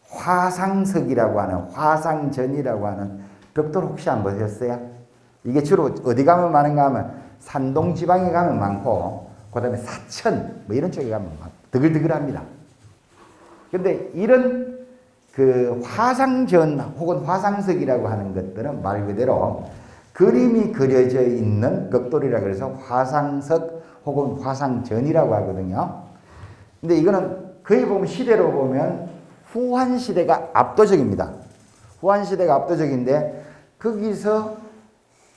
화상석이라고 하는, 화상전이라고 하는 벽돌 혹시 안 보셨어요? 이게 주로 어디 가면 많은가 하면 산동 지방에 가면 많고, 그 다음에 사천 뭐 이런 쪽에 가면 드글드글합니다. 근데 이런 그 화상전 혹은 화상석이라고 하는 것들은 말 그대로 그림이 그려져 있는 벽돌이라 그래서 화상석 혹은 화상전이라고 하거든요. 근데 이거는 거의 보면 시대로 보면 후한 시대가 압도적입니다. 후한 시대가 압도적인데 거기서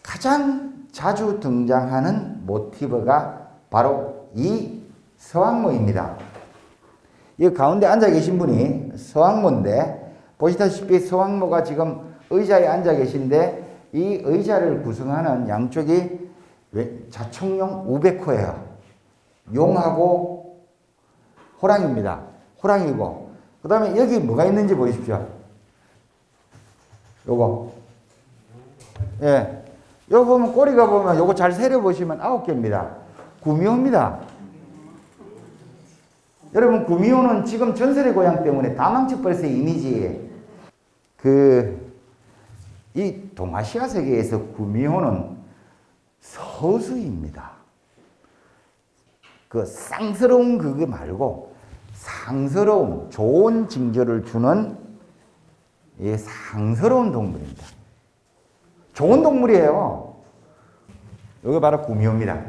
가장 자주 등장하는 모티브가 바로 이 서왕모입니다. 이 가운데 앉아 계신 분이 서왕모인데, 보시다시피 서왕모가 지금 의자에 앉아 계신데 이 의자를 구성하는 양쪽이 자총용 우백호예요. 용하고 호랑입니다. 호랑이고, 그 다음에 여기 뭐가 있는지 보십시오. 요거. 예. 요거 보면 꼬리가 보면 요거 잘 세려보시면 9개입니다. 구미호입니다. 여러분 구미호는 지금 전설의 고향 때문에 다 망쳐버렸어요. 이미지. 이 동아시아 세계에서 구미호는 서수입니다. 그 쌍스러운 그거 말고 상스러운 좋은 징조를 주는 상스러운 동물입니다. 좋은 동물이에요. 여기 바로 구미호입니다.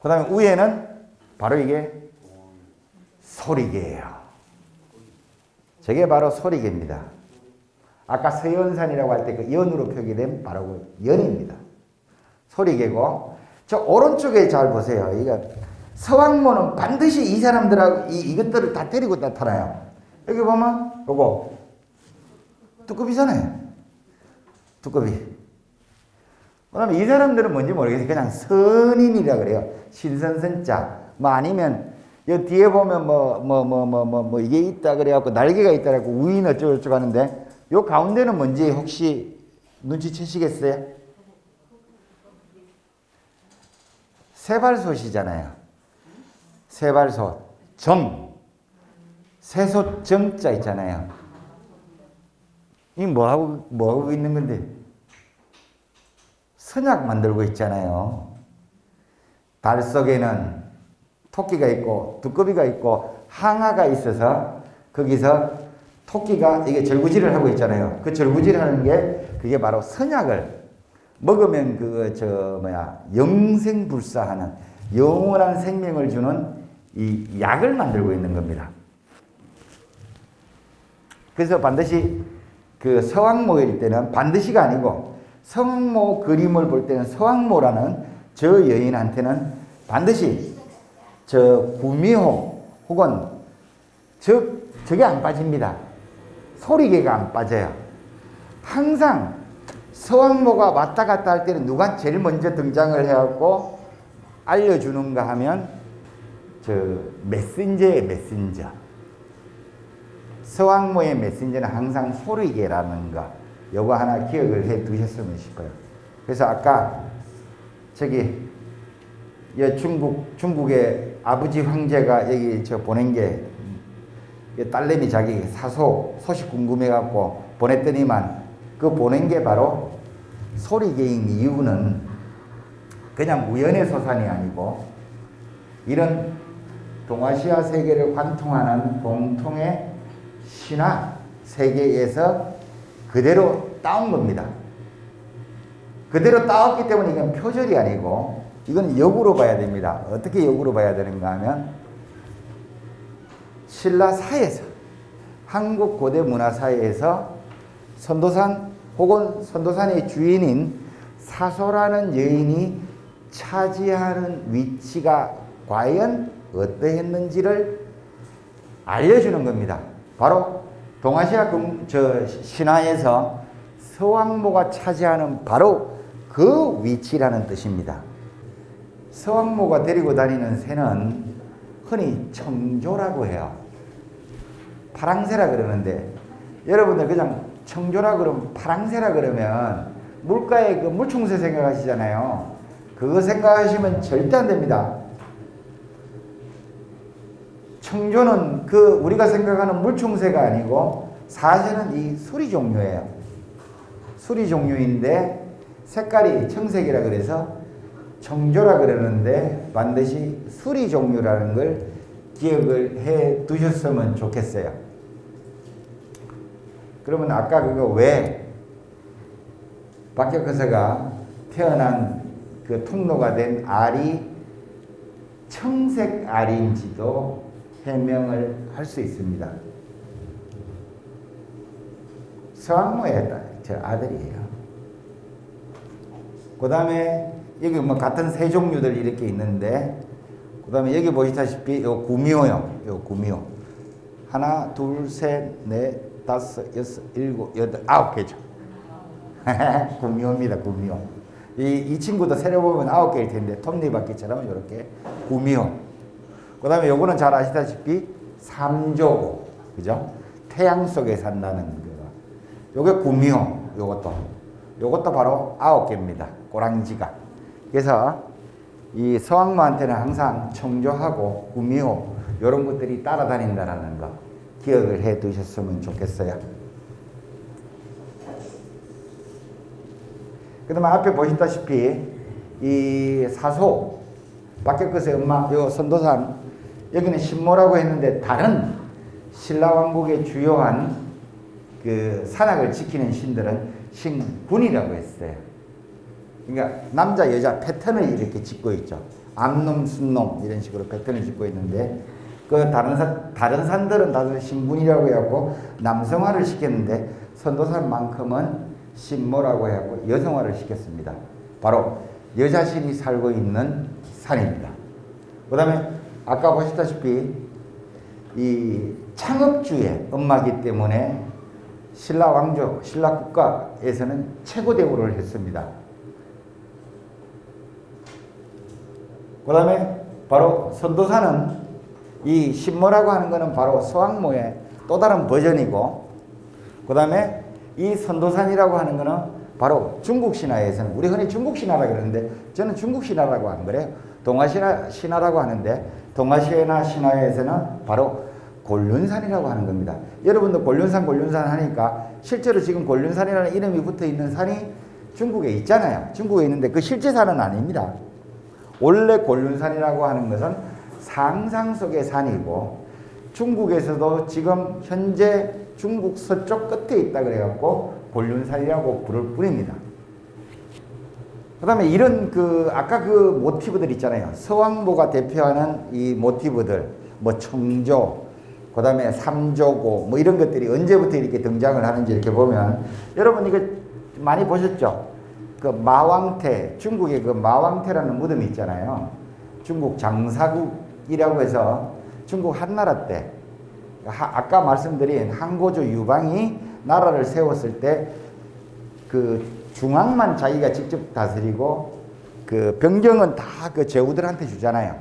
그 다음에 위에는 바로 이게 소리개예요. 저게 바로 소리개입니다. 아까 서연산이라고 할 때 그 연으로 표기된 바로 그 연입니다. 소리개고, 저 오른쪽에 잘 보세요. 이거 서왕모는 반드시 이 사람들하고 이것들을 다 데리고 나타나요. 여기 보면 요거 두꺼비잖아요. 두꺼비. 그러면 이 사람들은 뭔지 모르겠어요. 그냥 선인이라 그래요. 신선선자. 뭐 아니면 여 뒤에 보면 뭐 이게 있다 그래갖고 날개가 있다 그래갖고 우인 어쩌고저쩌고 하는데 요 가운데는 뭔지 혹시 눈치채시겠어요? 세발솥이잖아요. 세발솥. 세솥 정자 있잖아요. 이 뭐하고 있는 건데? 선약 만들고 있잖아요. 달 속에는 토끼가 있고 두꺼비가 있고 항아가 있어서 거기서 토끼가 이게 절구질을 하고 있잖아요. 그 절구질 하는 게 그게 바로 선약을 먹으면 영생불사하는 영원한 생명을 주는 이 약을 만들고 있는 겁니다. 그래서 반드시 그 서왕모일 때는 반드시가 아니고 서왕모 그림을 볼 때는 서왕모라는 저 여인한테는 반드시 저 구미호 혹은 저게 안 빠집니다. 소리개가 안 빠져요. 항상 서왕모가 왔다 갔다 할 때는 누가 제일 먼저 등장을 해갖고 알려주는가 하면 저 메신저의 메신저. 서왕모의 메신저는 항상 소리개라는 거. 요거 하나 기억을 해 두셨으면 싶어요. 그래서 아까 저기 중국의 아버지 황제가 여기 저 보낸 게 딸내미 자기 소식 궁금해갖고 보냈더니만 그 보낸 게 바로 소리개인 이유는 그냥 우연의 소산이 아니고 이런 동아시아 세계를 관통하는 공통의 신화 세계에서 그대로 따온 겁니다. 그대로 따왔기 때문에 이건 표절이 아니고 이건 역으로 봐야 됩니다. 어떻게 역으로 봐야 되는가 하면 신라사에서 한국 고대 문화사에서 선도산 혹은 선도산의 주인인 사소라는 여인이 차지하는 위치가 과연 어떠했는지를 알려주는 겁니다. 바로 동아시아 신화에서 서왕모가 차지하는 바로 그 위치라는 뜻입니다. 서왕모가 데리고 다니는 새는 흔히 청조라고 해요. 파랑새라 그러는데 여러분들 그냥 청조라 그러면 파랑새라 그러면 물가에 그 물총새 생각하시잖아요. 그거 생각하시면 절대 안 됩니다. 청조는 그 우리가 생각하는 물총새가 아니고 사실은 이 수리 종류예요. 수리 종류인데 색깔이 청색이라 그래서 청조라 그러는데 반드시 수리 종류라는 걸 기억을 해 두셨으면 좋겠어요. 그러면 아까 그거 왜 박혁거서가 태어난 그 통로가 된 알이 청색 알인지도 해명을 할 수 있습니다. 서왕모의 저 아들이에요. 그 다음에 여기 뭐 같은 새 종류들 이렇게 있는데 그 다음에 여기 보시다시피 요 구미호요. 요 구미호. 하나, 둘, 셋, 넷, 다섯, 여섯, 일곱, 여덟, 아홉 개죠. 구미호입니다. 구미호. 이 친구도 세려 보면 9개일 텐데 톱니바퀴처럼 이렇게 구미호. 그 다음에 요거는 잘 아시다시피 삼조고, 그죠? 태양 속에 산다는 거. 요게 구미호. 요것도 바로 9개입니다. 꼬랑지가. 그래서 이 서왕모한테는 항상 청조하고 구미호 요런 것들이 따라다닌다라는 거 기억을 해 두셨으면 좋겠어요. 그 다음에 앞에 보시다시피 이 사소 박혁거서의 엄마 요 선도산 여기는 신모라고 했는데 다른 신라왕국의 주요한 그 산악을 지키는 신들은 신군이라고 했어요. 그러니까 남자 여자 패턴을 이렇게 짓고 있죠. 암놈 순놈 이런 식으로 패턴을 짓고 있는데 그 다른 산들은 다들 신군이라고 해갖고 남성화를 시켰는데 선도산만큼은 신모라고 해갖고 여성화를 시켰습니다. 바로 여자신이 살고 있는 산입니다. 그 다음에 아까 보셨다시피 이 창업주의 엄마기 때문에 신라 왕조, 신라 국가에서는 최고 대우를 했습니다. 그 다음에 바로 선도사는 이 신모라고 하는 것은 바로 서왕모의 또 다른 버전이고, 그 다음에 이 선도산이라고 하는 것은 바로 중국 신화에서는, 우리 흔히 중국 신화라고 그러는데 저는 중국 신화라고 안 그래요. 동아 신화라고 하는데 동아시아 신화에서는 바로 곤륜산이라고 하는 겁니다. 여러분도 곤륜산 하니까 실제로 지금 곤륜산이라는 이름이 붙어 있는 산이 중국에 있잖아요. 중국에 있는데 그 실제 산은 아닙니다. 원래 곤륜산이라고 하는 것은 상상 속의 산이고, 중국에서도 지금 현재 중국 서쪽 끝에 있다 그래갖고 곤륜산이라고 부를 뿐입니다. 그 다음에 이런 아까 그 모티브들 있잖아요. 서왕모가 대표하는 이 모티브들, 뭐 청조, 그 다음에 삼조고, 뭐 이런 것들이 언제부터 이렇게 등장을 하는지 이렇게 보면, 여러분 이거 많이 보셨죠? 그 마왕태, 중국의 그 마왕태라는 무덤이 있잖아요. 중국 장사국이라고 해서 중국 한나라 때, 아까 말씀드린 항고조 유방이 나라를 세웠을 때 그 중앙만 자기가 직접 다스리고 그 변경은 다 그 제후들한테 주잖아요.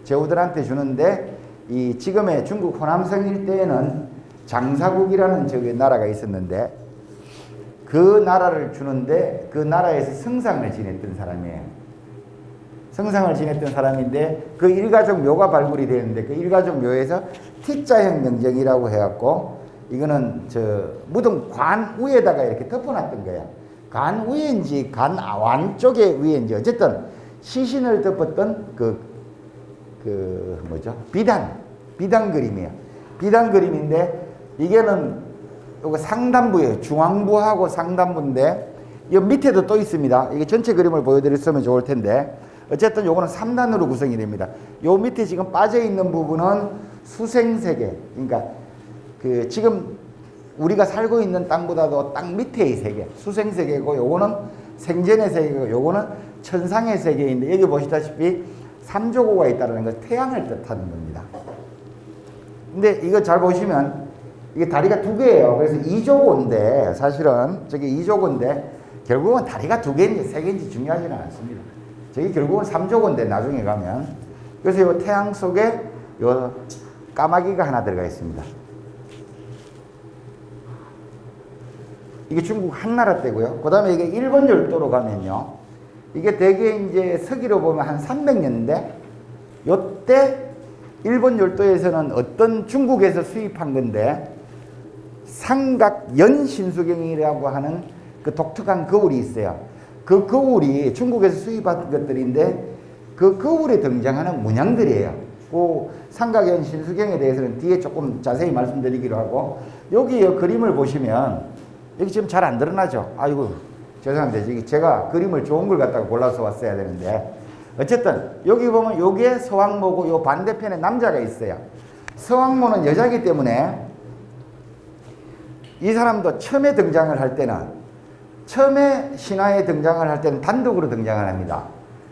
제후들한테 주는데 이 지금의 중국 호남성 일대에는 장사국이라는 저기 나라가 있었는데 그 나라를 주는데 그 나라에서 성상을 지냈던 사람이에요. 성상을 지냈던 사람인데 그 일가족 묘가 발굴이 되는데 그 일가족 묘에서 T자형 명정이라고 해갖고 이거는 저 무덤 관 위에다가 이렇게 덮어놨던 거야. 관 위인지 관 안쪽에 위인지 어쨌든 시신을 덮었던 뭐죠? 비단 그림이에요. 비단 그림인데 이게는 요거 상단부예요. 중앙부하고 상단부인데 이 밑에도 또 있습니다. 이게 전체 그림을 보여드렸으면 좋을 텐데 어쨌든 요거는 3단으로 구성이 됩니다. 요 밑에 지금 빠져 있는 부분은 수생세계, 그러니까 그 지금 우리가 살고 있는 땅보다도 땅 밑에의 세계, 수생세계고 요거는 생전의 세계고 요거는 천상의 세계인데 여기 보시다시피 삼조고가 있다는 건 태양을 뜻하는 겁니다. 근데 이거 잘 보시면 이게 다리가 두 개예요. 그래서 2조고인데 사실은 저게 2조고인데 결국은 다리가 두 개인지 세 개인지 중요하지는 않습니다. 저게 결국은 3조고인데 나중에 가면. 그래서 이 태양 속에 요 까마귀가 하나 들어가 있습니다. 이게 중국 한나라 때고요. 그 다음에 이게 일본 열도로 가면요. 이게 대개 이제 서기로 보면 한 300년대 요때 일본 열도에서는 어떤 중국에서 수입한 건데 삼각연 신수경이라고 하는 그 독특한 거울이 있어요. 그 거울이 중국에서 수입한 것들인데 그 거울에 등장하는 문양들이에요. 그 삼각연 신수경에 대해서는 뒤에 조금 자세히 말씀드리기로 하고 여기 그림을 보시면 여기 지금 잘 안 드러나죠? 아이고 죄송합니다. 제가 그림을 좋은 걸 갖다가 골라서 왔어야 되는데 어쨌든 여기 보면 요게 서왕모고 요 반대편에 남자가 있어요. 서왕모는 여자이기 때문에 이 사람도 처음에 등장을 할 때는 처음에 신화에 등장을 할 때는 단독으로 등장을 합니다.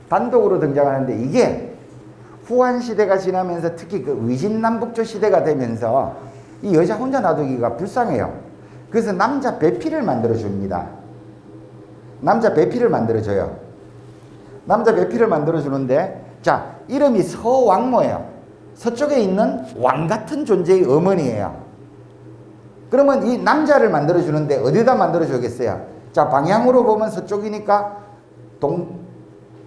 단독으로 등장을 하는데 이게 후한 시대가 지나면서 특히 그 위진남북조 시대가 되면서 이 여자 혼자 놔두기가 불쌍해요. 그래서 남자 배필을 만들어 줍니다. 남자 배필을 만들어 줘요. 남자 배필을 만들어 주는데 자 이름이 서왕모예요. 서쪽에 있는 왕 같은 존재의 어머니예요. 그러면 이 남자를 만들어 주는데 어디다 만들어 주겠어요? 자 방향으로 보면 서쪽이니까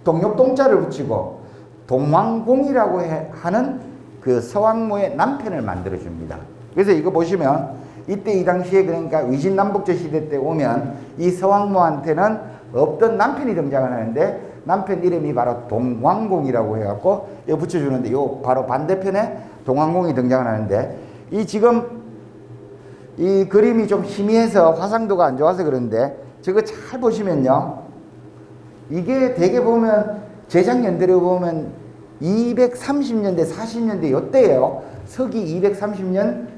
동력동자를 붙이고 동왕공이라고 하는 그 서왕모의 남편을 만들어 줍니다. 그래서 이거 보시면 이때 이 당시에 그러니까 위진남북조 시대 때 오면 이 서왕모한테는 없던 남편이 등장을 하는데 남편 이름이 바로 동왕공이라고 해갖고 여기 붙여주는데 요 바로 반대편에 동왕공이 등장을 하는데 이 지금 이 그림이 좀 희미해서 화상도가 안 좋아서 그런데 저거 잘 보시면요. 이게 대개 보면 제작 연대로 보면 230년대 40년대 요때예요. 서기 230년,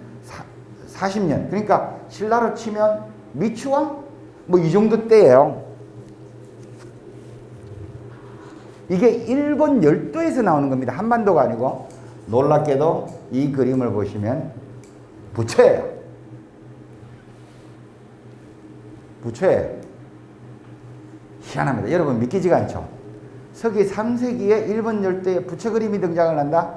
40년. 그러니까 신라로 치면 미추왕? 뭐 이 정도 때예요. 이게 일본 열도에서 나오는 겁니다. 한반도가 아니고. 놀랍게도 이 그림을 보시면 부처예요. 부처예요. 희한합니다. 여러분 믿기지가 않죠? 서기 3세기에 일본 열도에 부처 그림이 등장을 한다?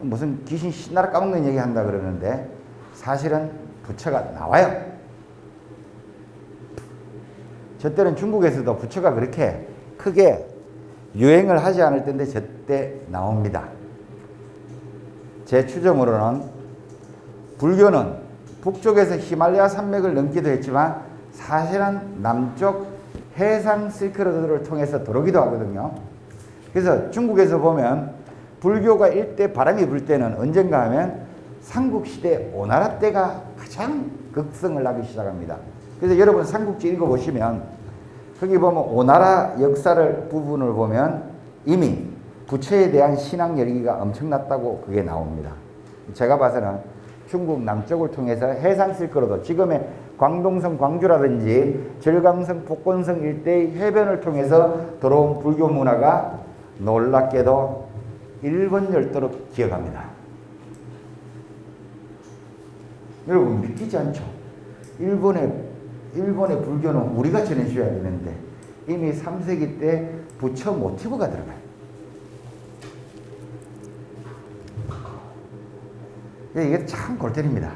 무슨 귀신 신나라 까먹는 얘기 한다 그러는데 사실은 부처가 나와요. 저 때는 중국에서도 부처가 그렇게 크게 유행을 하지 않을 때인데 저때 나옵니다. 제 추정으로는 불교는 북쪽에서 히말라야 산맥을 넘기도 했지만 사실은 남쪽 해상 실크로드를 통해서 들어오기도 하거든요. 그래서 중국에서 보면 불교가 일대 바람이 불 때는 언젠가 하면 삼국시대 오나라 때가 가장 극성을 하기 시작합니다. 그래서 여러분 삼국지 읽어보시면 거기 보면 오나라 역사를 부분을 보면 이미 부처에 대한 신앙 열기가 엄청났다고 그게 나옵니다. 제가 봐서는 중국 남쪽을 통해서 해상 실크로드, 지금의 광동성 광주라든지 절강성 복건성 일대의 해변을 통해서 들어온 불교 문화가 놀랍게도 일본 열도로 기어갑니다. 여러분 믿기지 않죠? 일본의 불교는 우리가 전해줘야 되는데 이미 3세기 때 부처 모티브가 들어가요. 이게 참 골 때립니다.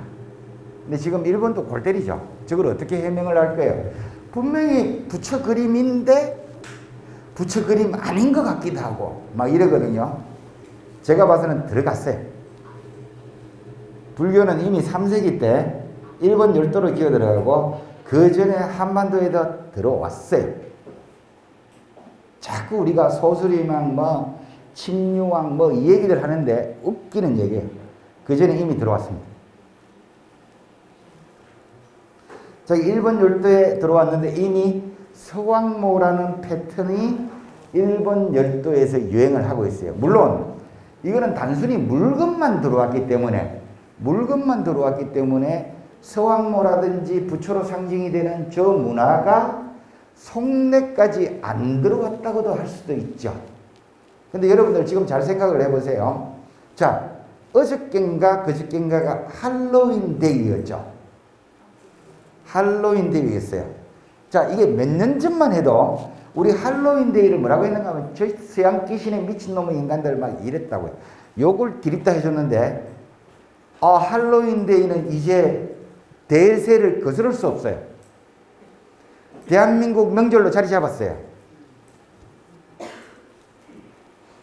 근데 지금 일본도 골 때리죠. 저걸 어떻게 해명을 할 거예요? 분명히 부처 그림인데 부처 그림 아닌 것 같기도 하고 막 이러거든요. 제가 봐서는 들어갔어요. 불교는 이미 3세기 때 일본 열도로 기어 들어가고 그 전에 한반도에도 들어왔어요. 자꾸 우리가 소수리망 뭐 침유왕 뭐 이 얘기들 하는데 웃기는 얘기예요. 그 전에 이미 들어왔습니다. 자, 일본 열도에 들어왔는데 이미 서왕모라는 패턴이 일본 열도에서 유행을 하고 있어요. 물론 이거는 단순히 물건만 들어왔기 때문에 서왕모라든지 부처로 상징이 되는 저 문화가 송내까지 안 들어왔다고도 할 수도 있죠. 근데 여러분들 지금 잘 생각을 해보세요. 자, 어저께인가 그저께인가가 할로윈 데이였죠. 할로윈 데이였어요. 자, 이게 몇 년 전만 해도 우리 할로윈 데이를 뭐라고 했는가 하면 저 서양 귀신에 미친놈의 인간들 막 이랬다고요. 욕을 기립다 해줬는데 할로윈 데이는 이제 대세를 거스를 수 없어요. 대한민국 명절로 자리 잡았어요.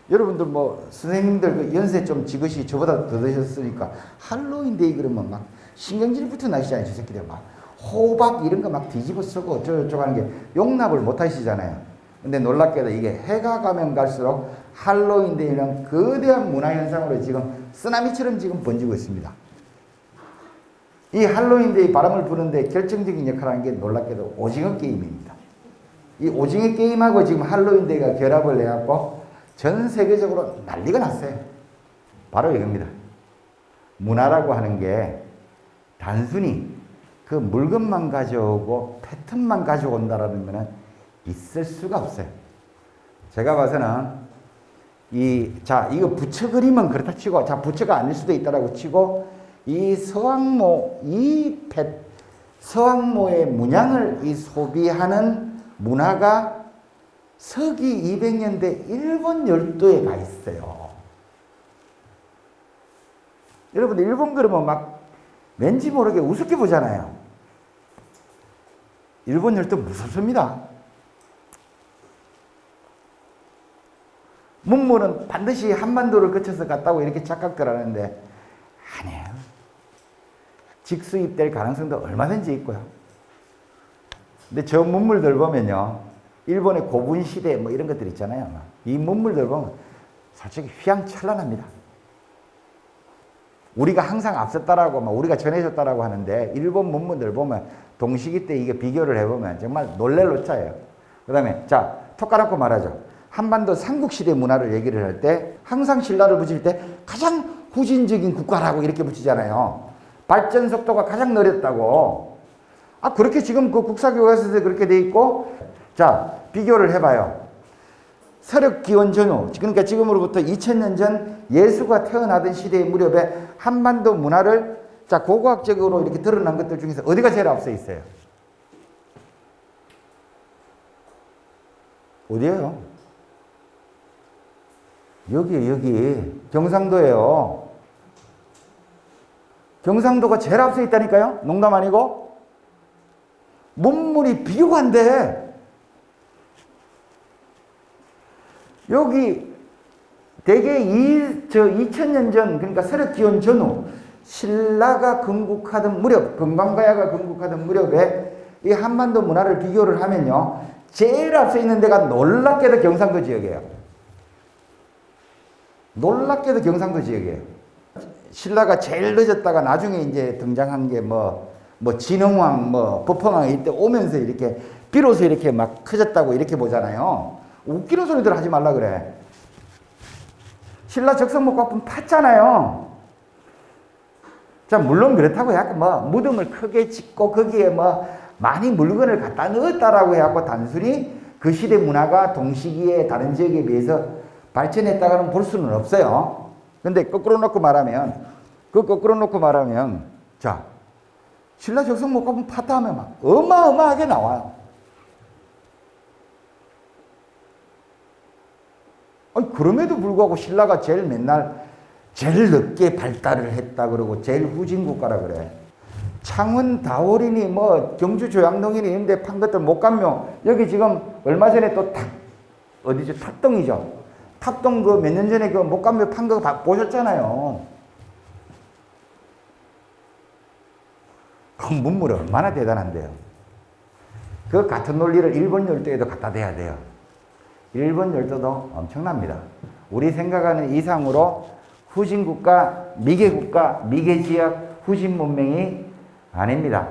여러분들 뭐 선생님들 그 연세 좀 지긋이 저보다 더 드셨으니까 할로윈 데이 그러면 막 신경질부터 나시잖아요. 저 새끼들 막 호박 이런 거 막 뒤집어 쓰고 어쩌고저쩌고 하는 게 용납을 못 하시잖아요. 근데 놀랍게도 이게 해가 가면 갈수록 할로윈 데이는 거대한 문화현상으로 지금 쓰나미처럼 지금 번지고 있습니다. 이 할로윈 데이 바람을 부는데 결정적인 역할을 하는 게 놀랍게도 오징어 게임입니다. 이 오징어 게임하고 지금 할로윈 데이가 결합을 해갖고 전 세계적으로 난리가 났어요. 바로 이겁니다. 문화라고 하는 게 단순히 그 물건만 가져오고 패턴만 가져온다라는 것은 있을 수가 없어요. 제가 봐서는 이거 부처 그림은 그렇다 치고, 자, 부처가 아닐 수도 있다라고 치고, 이 서왕모의 문양을 소비하는 문화가 서기 200년대 일본 열도에 가 있어요. 여러분들 일본 그러면 막 왠지 모르게 우습게 보잖아요. 일본 열도 무섭습니다. 문물은 반드시 한반도를 거쳐서 갔다고 이렇게 착각들 하는데 아니에요. 직수입될 가능성도 얼마든지 있고요. 근데 저 문물들 보면요, 일본의 고분 시대 뭐 이런 것들 있잖아요. 이 문물들 보면 솔직히 휘황찬란합니다. 우리가 항상 앞섰다라고 막 우리가 전해줬다라고 하는데 일본 문물들 보면 동시기 때 이게 비교를 해보면 정말 놀랄 노차예요. 그 다음에 자, 톡 까놓고 말하죠. 한반도 삼국시대 문화를 얘기를 할 때 항상 신라를 붙일 때 가장 후진적인 국가라고 이렇게 붙이잖아요. 발전 속도가 가장 느렸다고. 그렇게 지금 그 국사교과서에서 그렇게 돼 있고, 자, 비교를 해봐요. 서력 기원 전후, 그러니까 지금으로부터 2000년 전 예수가 태어나던 시대의 무렵에 한반도 문화를 자, 고고학적으로 이렇게 드러난 것들 중에서 어디가 제일 앞서 있어요? 어디예요? 여기 경상도예요. 경상도가 제일 앞서 있다니까요. 농담 아니고. 문물이 비교가 안 돼. 여기 대개 2000년 전, 그러니까 서력기원 전후 신라가 건국하던 무렵, 금강가야가 건국하던 무렵에 이 한반도 문화를 비교를 하면요, 제일 앞서 있는 데가 놀랍게도 경상도 지역이에요. 놀랍게도 경상도 지역이에요. 신라가 제일 늦었다가 나중에 이제 등장한 게 진흥왕, 법흥왕 이때 오면서 이렇게 비로소 이렇게 막 커졌다고 이렇게 보잖아요. 웃기는 소리들 하지 말라 그래. 신라 적성목화품 팠잖아요. 자, 물론 그렇다고 해갖고 무덤을 크게 짓고 거기에 많이 물건을 갖다 넣었다라고 해갖고 단순히 그 시대 문화가 동시기에 다른 지역에 비해서 발전했다고는 볼 수는 없어요. 근데 거꾸로 놓고 말하면, 자, 신라 적성목화품 팠다 하면 막 어마어마하게 나와요. 그럼에도 불구하고 신라가 제일 늦게 발달을 했다 그러고 제일 후진국가라 그래. 창원 다월이니 경주 조양동이니 이런 데 판 것들 목감묘, 여기 지금 얼마 전에 또 어디죠? 탑동이죠. 탑동 그 몇 년 전에 그 목감묘 판 거 보셨잖아요. 그 문물이 얼마나 대단한데요. 그 같은 논리를 일본 열도에도 갖다 대야 돼요. 일본 열도도 엄청납니다. 우리 생각하는 이상으로 후진국가, 미개국가, 미개지역, 후진문명이 아닙니다.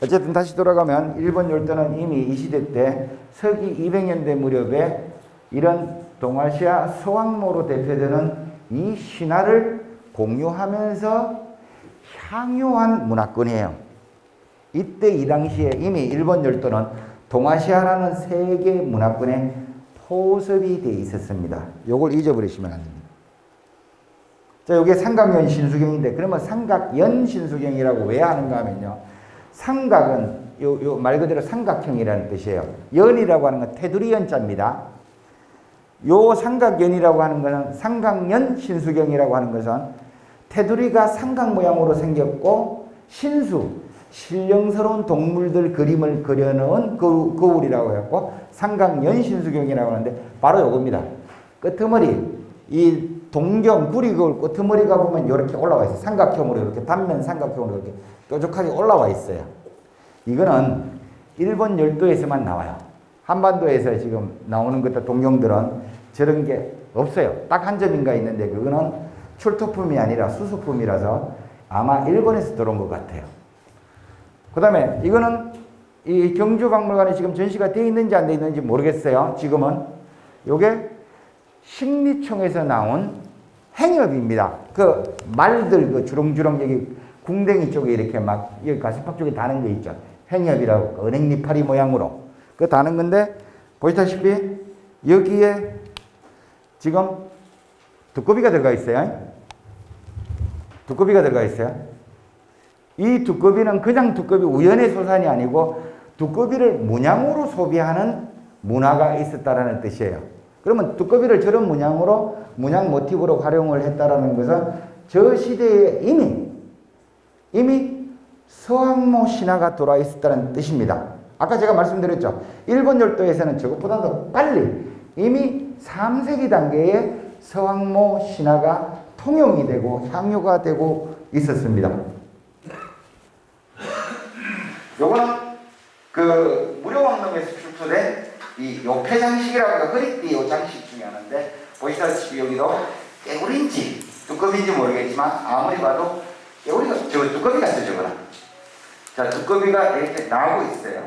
어쨌든 다시 돌아가면 일본 열도는 이미 이 시대 때 서기 200년대 무렵에 이런 동아시아 서왕모로 대표되는 이 신화를 공유하면서 향유한 문화권이에요. 이때 이 당시에 이미 일본 열도는 동아시아라는 세계 문화권에 포섭이 되어 있었습니다. 요걸 잊어버리시면 안 됩니다. 자, 요게 삼각연 신수경인데, 그러면 삼각연 신수경이라고 왜 하는가 하면요, 삼각은 요 말 그대로 삼각형이라는 뜻이에요. 연이라고 하는 건 테두리 연자입니다. 요 삼각연이라고 하는 것은 삼각연 신수경이라고 하는 것은 테두리가 삼각 모양으로 생겼고 신령스러운 동물들 그림을 그려놓은 거울이라고 했고 삼각연 신수경이라고 하는데 바로 요겁니다. 끄트머리, 이 동경 구리거울 끄트머리가 보면 이렇게 올라와 있어요. 삼각형으로 이렇게 단면 삼각형으로 이렇게 뾰족하게 올라와 있어요. 이거는 일본 열도에서만 나와요. 한반도에서 지금 나오는 것들 동경들은 저런 게 없어요. 딱 한 점인가 있는데 그거는 출토품이 아니라 수소품이라서 아마 일본에서 들어온 것 같아요. 그 다음에 이거는 이 경주박물관에 지금 전시가 되어 있는지 안 되어 있는지 모르겠어요. 지금은 요게 식리청에서 나온 행엽입니다. 그 말들 그 주렁주렁 여기 궁뎅이 쪽에 이렇게 막 여기 가슴팍 쪽에 다는 거 있죠. 행엽이라고 은행잎파리 모양으로 그 다는 건데 보시다시피 여기에 지금 두꺼비가 들어가 있어요. 두꺼비가 들어가 있어요. 이 두꺼비는 그냥 두꺼비 우연의 소산이 아니고 두꺼비를 문양으로 소비하는 문화가 있었다라는 뜻이에요. 그러면 두꺼비를 저런 문양으로 문양 모티브로 활용을 했다라는 것은 저 시대에 이미 서왕모 신화가 돌아 있었다는 뜻입니다. 아까 제가 말씀드렸죠. 일본 열도에서는 저것보다도 빨리 이미 3세기 단계에 서왕모 신화가 통용이 되고 향유가 되고 있었습니다. 요거는 그 무료왕릉에서 출토된 이 요패 장식이라고 허리띠 요 장식 중에 하나인데 보시다시피 여기도 깨구리인지 두꺼비인지 모르겠지만 아무리 봐도 깨구리가 저 두꺼비 같죠 저거는. 자, 두꺼비가 이렇게 나오고 있어요.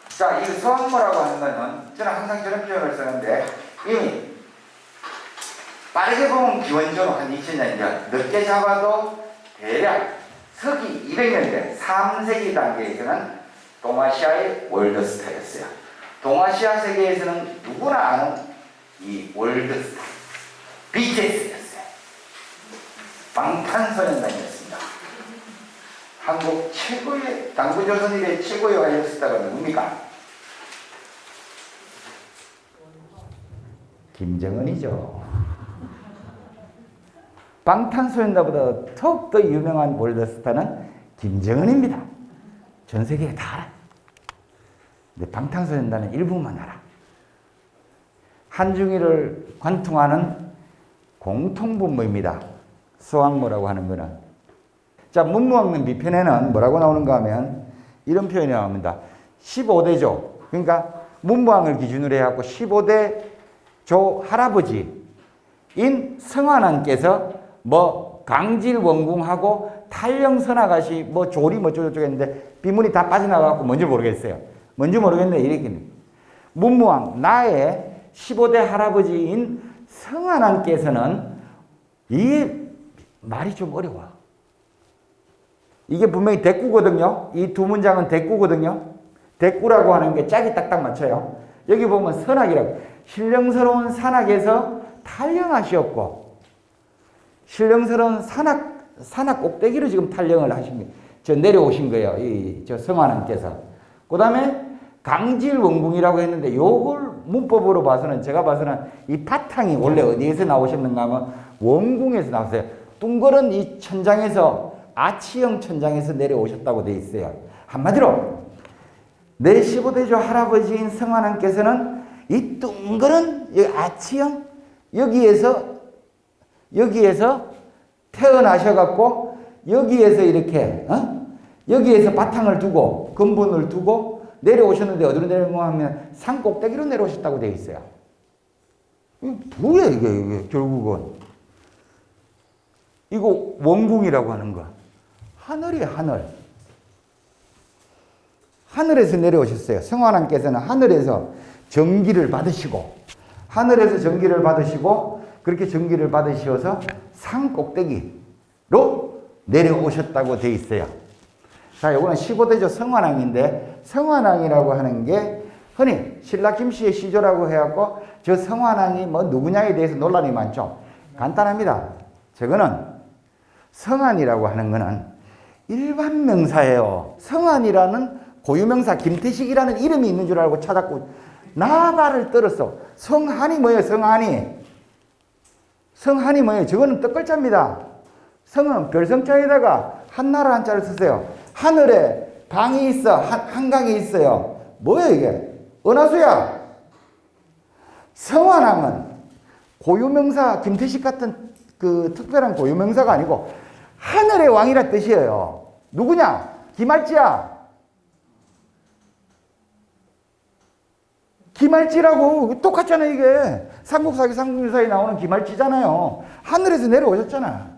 자, 이 서왕모라고 하는 거는 저는 항상 저런 표현을 쓰는데 이미 빠르게 보면 기원전 한 2000년 전, 늦게 잡아도 대략 서기 200년대 3세기 단계에서는 동아시아의 월드스타였어요. 동아시아 세계에서는 누구나 아는 이 월드스타 BTS였어요. 방탄소년단이었습니다. 한국 최고의 당구조선 이래 최고의 월드스타가 누굽니까? 김정은이죠. 방탄소년단보다 더욱더 유명한 월드스타는 김정은입니다. 전 세계에 다 알아. 근데 방탄소년단은 일부만 알아. 한중일을 관통하는 공통분모입니다. 수학모라고 하는 거는. 자, 문무학문 비편에는 뭐라고 나오는가 하면 이런 표현이 나옵니다. 15대조. 그러니까 문무학을 기준으로 해갖고 15대 조 할아버지인 성환왕께서 뭐 강질원궁하고 탈령선화가시 뭐 조리 뭐 저쪽 했는데 비문이 다 빠져나가고 뭔지 모르겠어요. 뭔지 모르겠네. 이렇게. 문무왕 나의 15대 할아버지인 성환왕께서는 이게 말이 좀 어려워. 이게 분명히 대꾸거든요. 이 두 문장은 대꾸거든요. 대꾸라고 하는 게 짝이 딱딱 맞춰요. 여기 보면 선악이라고. 신령스러운 산악에서 탈령하시었고 신령스러운 산악 꼭대기로 지금 탈령을 하신 거예요. 저 내려오신 거예요. 저 성환왕께서. 그 다음에 강질원궁이라고 했는데 요걸 문법으로 봐서는 제가 봐서는 이 바탕이 원래 어디에서 나오셨는가 하면 원궁에서 나왔어요. 둥그런 이 천장에서 아치형 천장에서 내려오셨다고 되어 있어요. 한마디로 내 15대조 할아버지인 성환왕께서는 이 둥그런 아치형 여기에서 태어나셔갖고 여기에서 이렇게 여기에서 바탕을 두고 근본을 두고 내려오셨는데 어디로 내려오면 하면 산 꼭대기로 내려오셨다고 되어 있어요. 이게 뭐야 이게 결국은. 이거 원궁이라고 하는 거. 하늘이에요, 하늘. 하늘에서 내려오셨어요. 성환왕께서는 하늘에서 전기를 받으시고 그렇게 전기를 받으셔서 산 꼭대기로 내려오셨다고 되어 있어요. 자, 요거는 15대조 성환왕인데 성환왕이라고 하는 게 흔히 신라 김씨의 시조라고 해갖고 저 성환왕이 뭐 누구냐에 대해서 논란이 많죠. 간단합니다. 저거는 성환이라고 하는 거는 일반 명사예요. 성환이라는 고유명사 김태식이라는 이름이 있는 줄 알고 찾았고 나발을 떨었어. 성한이 뭐예요? 성한이 뭐예요? 저거는 뜻글자입니다. 성은 별성자에다가 한나라 한자를 썼어요. 하늘에 방이 있어. 한강이 있어요. 뭐야 이게? 은하수야. 성환왕은 고유명사 김태식 같은 그 특별한 고유명사가 아니고 하늘의 왕이라 뜻이에요. 누구냐? 기말지야. 기말지라고 똑같잖아 이게. 삼국사기 삼국유사에 나오는 기말지잖아요. 하늘에서 내려오셨잖아.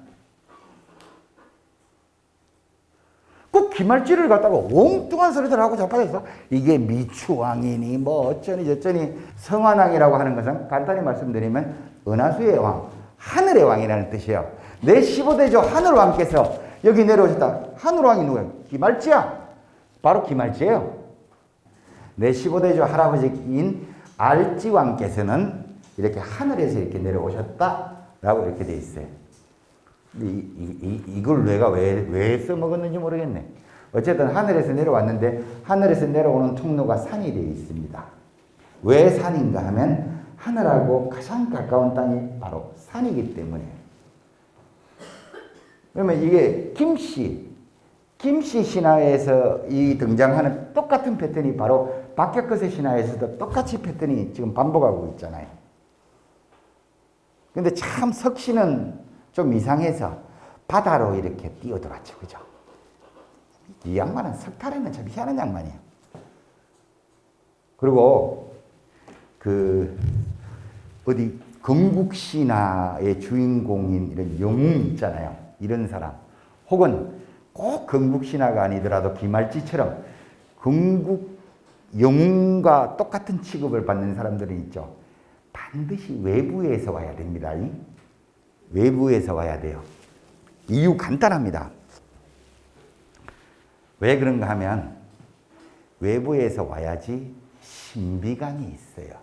꼭 기말지를 갖다가 엉뚱한 소리들 하고 자빠졌어. 이게 미추왕이니 뭐 어쩌니 저쩌니. 성환왕이라고 하는 것은 간단히 말씀드리면 은하수의 왕, 하늘의 왕이라는 뜻이에요. 내 15대조 하늘왕께서 여기 내려오셨다. 하늘왕이 누구예요? 기말지야. 바로 기말지예요. 내 15대조 할아버지인 알지왕께서는 이렇게 하늘에서 이렇게 내려오셨다라고 이렇게 돼 있어요. 이걸 내가 왜 써먹었는지 모르겠네. 어쨌든 하늘에서 내려왔는데 하늘에서 내려오는 통로가 산이 되어 있습니다. 왜 산인가 하면 하늘하고 가장 가까운 땅이 바로 산이기 때문에. 그러면 이게 김씨 신화에서 이 등장하는 똑같은 패턴이 바로 박격거세 신화에서도 똑같이 패턴이 지금 반복하고 있잖아요. 근데 참 석씨는 좀 이상해서 바다로 이렇게 뛰어들어왔죠. 그죠? 이 양반은 석탈에는 참 희한한 양반이에요. 그리고 어디 건국신화의 주인공인 이런 영웅 있잖아요. 이런 사람. 혹은 꼭 건국신화가 아니더라도 기말지처럼 건국 영웅과 똑같은 취급을 받는 사람들이 있죠. 반드시 외부에서 와야 됩니다. 외부에서 와야 돼요. 이유 간단합니다. 왜 그런가 하면 외부에서 와야지 신비감이 있어요.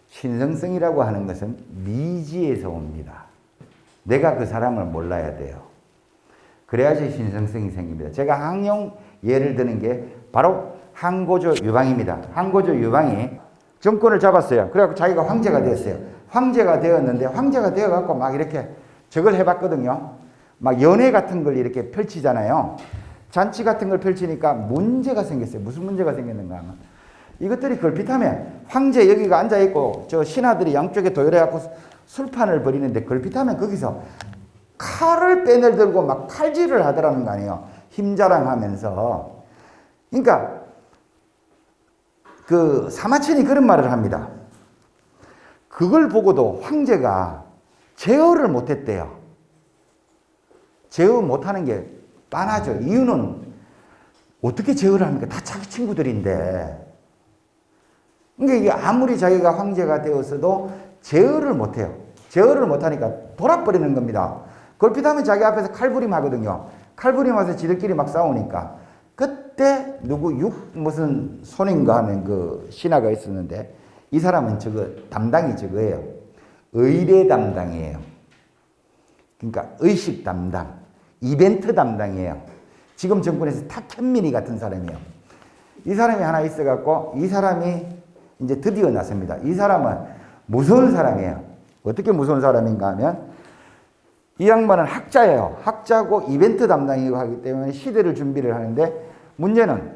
신성성이라고 하는 것은 미지에서 옵니다. 내가 그 사람을 몰라야 돼요. 그래야지 신성성이 생깁니다. 제가 항용 예를 드는 게 바로 항고조 유방입니다. 항고조 유방이 정권을 잡았어요. 그래갖고 자기가 황제가 되었어요. 황제가 되었는데 황제가 되어갖고 막 이렇게 저걸 해봤거든요. 막 연회 같은 걸 이렇게 펼치잖아요. 잔치 같은 걸 펼치니까 문제가 생겼어요. 무슨 문제가 생겼는가 하면 이것들이 걸핏하면 황제 여기가 앉아있고 저 신하들이 양쪽에 도열해갖고 술판을 벌이는데 걸핏하면 거기서 칼을 빼내들고 막 칼질을 하더라는 거 아니에요. 힘자랑하면서. 그러니까 그 사마천이 그런 말을 합니다. 그걸 보고도 황제가 제어를 못했대요. 제어 못하는 게 빤하죠. 이유는 어떻게 제어를 합니까? 다 자기 친구들인데. 그러니까 이게 아무리 자기가 황제가 되었어도 제어를 못해요. 제어를 못하니까 돌아버리는 겁니다. 걸핏하면 자기 앞에서 칼부림 하거든요. 칼부림 와서 지들끼리 막 싸우니까 그때 무슨 손인가 하는 그 신하가 있었는데 이 사람은 담당이 저거예요. 의례 담당이에요. 그러니까 의식 담당, 이벤트 담당이에요. 지금 정권에서 탁현민이 같은 사람이에요. 이 사람이 하나 있어갖고 이 사람이 이제 드디어 나섭니다. 이 사람은 무서운 사람이에요. 어떻게 무서운 사람인가 하면 이 양반은 학자예요. 학자고 이벤트 담당이고 하기 때문에 시대를 준비를 하는데 문제는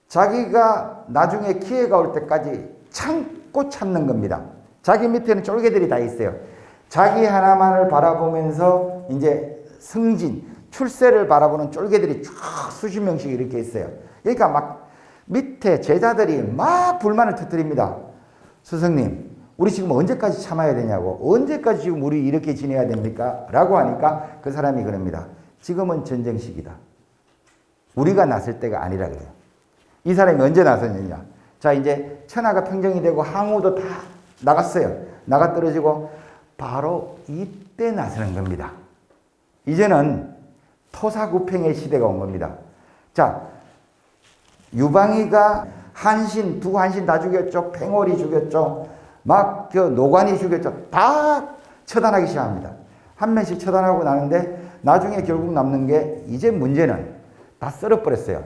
자기가 나중에 기회가 올 때까지 참고 찾는 겁니다. 자기 밑에는 쫄개들이 다 있어요. 자기 하나만을 바라보면서 이제 승진, 출세를 바라보는 쫄개들이 쭉 수십 명씩 이렇게 있어요. 그러니까 막 밑에 제자들이 막 불만을 터뜨립니다. 스승님, 우리 지금 언제까지 참아야 되냐고. 언제까지 지금 우리 이렇게 지내야 됩니까? 라고 하니까 그 사람이 그럽니다. 지금은 전쟁 시기다. 우리가 나설 때가 아니라 그래요. 이 사람이 언제 나섰느냐. 자, 이제 천하가 평정이 되고 항우도 다 나갔어요. 나가 떨어지고 바로 이때 나서는 겁니다. 이제는 토사구팽의 시대가 온 겁니다. 자, 유방이가 한신, 두 한신 다 죽였죠. 팽월이 죽였죠. 막 노관이 죽였죠. 다 처단하기 시작합니다. 한 명씩 처단하고 나는데 나중에 결국 남는 게 이제 문제는 다 썰어버렸어요.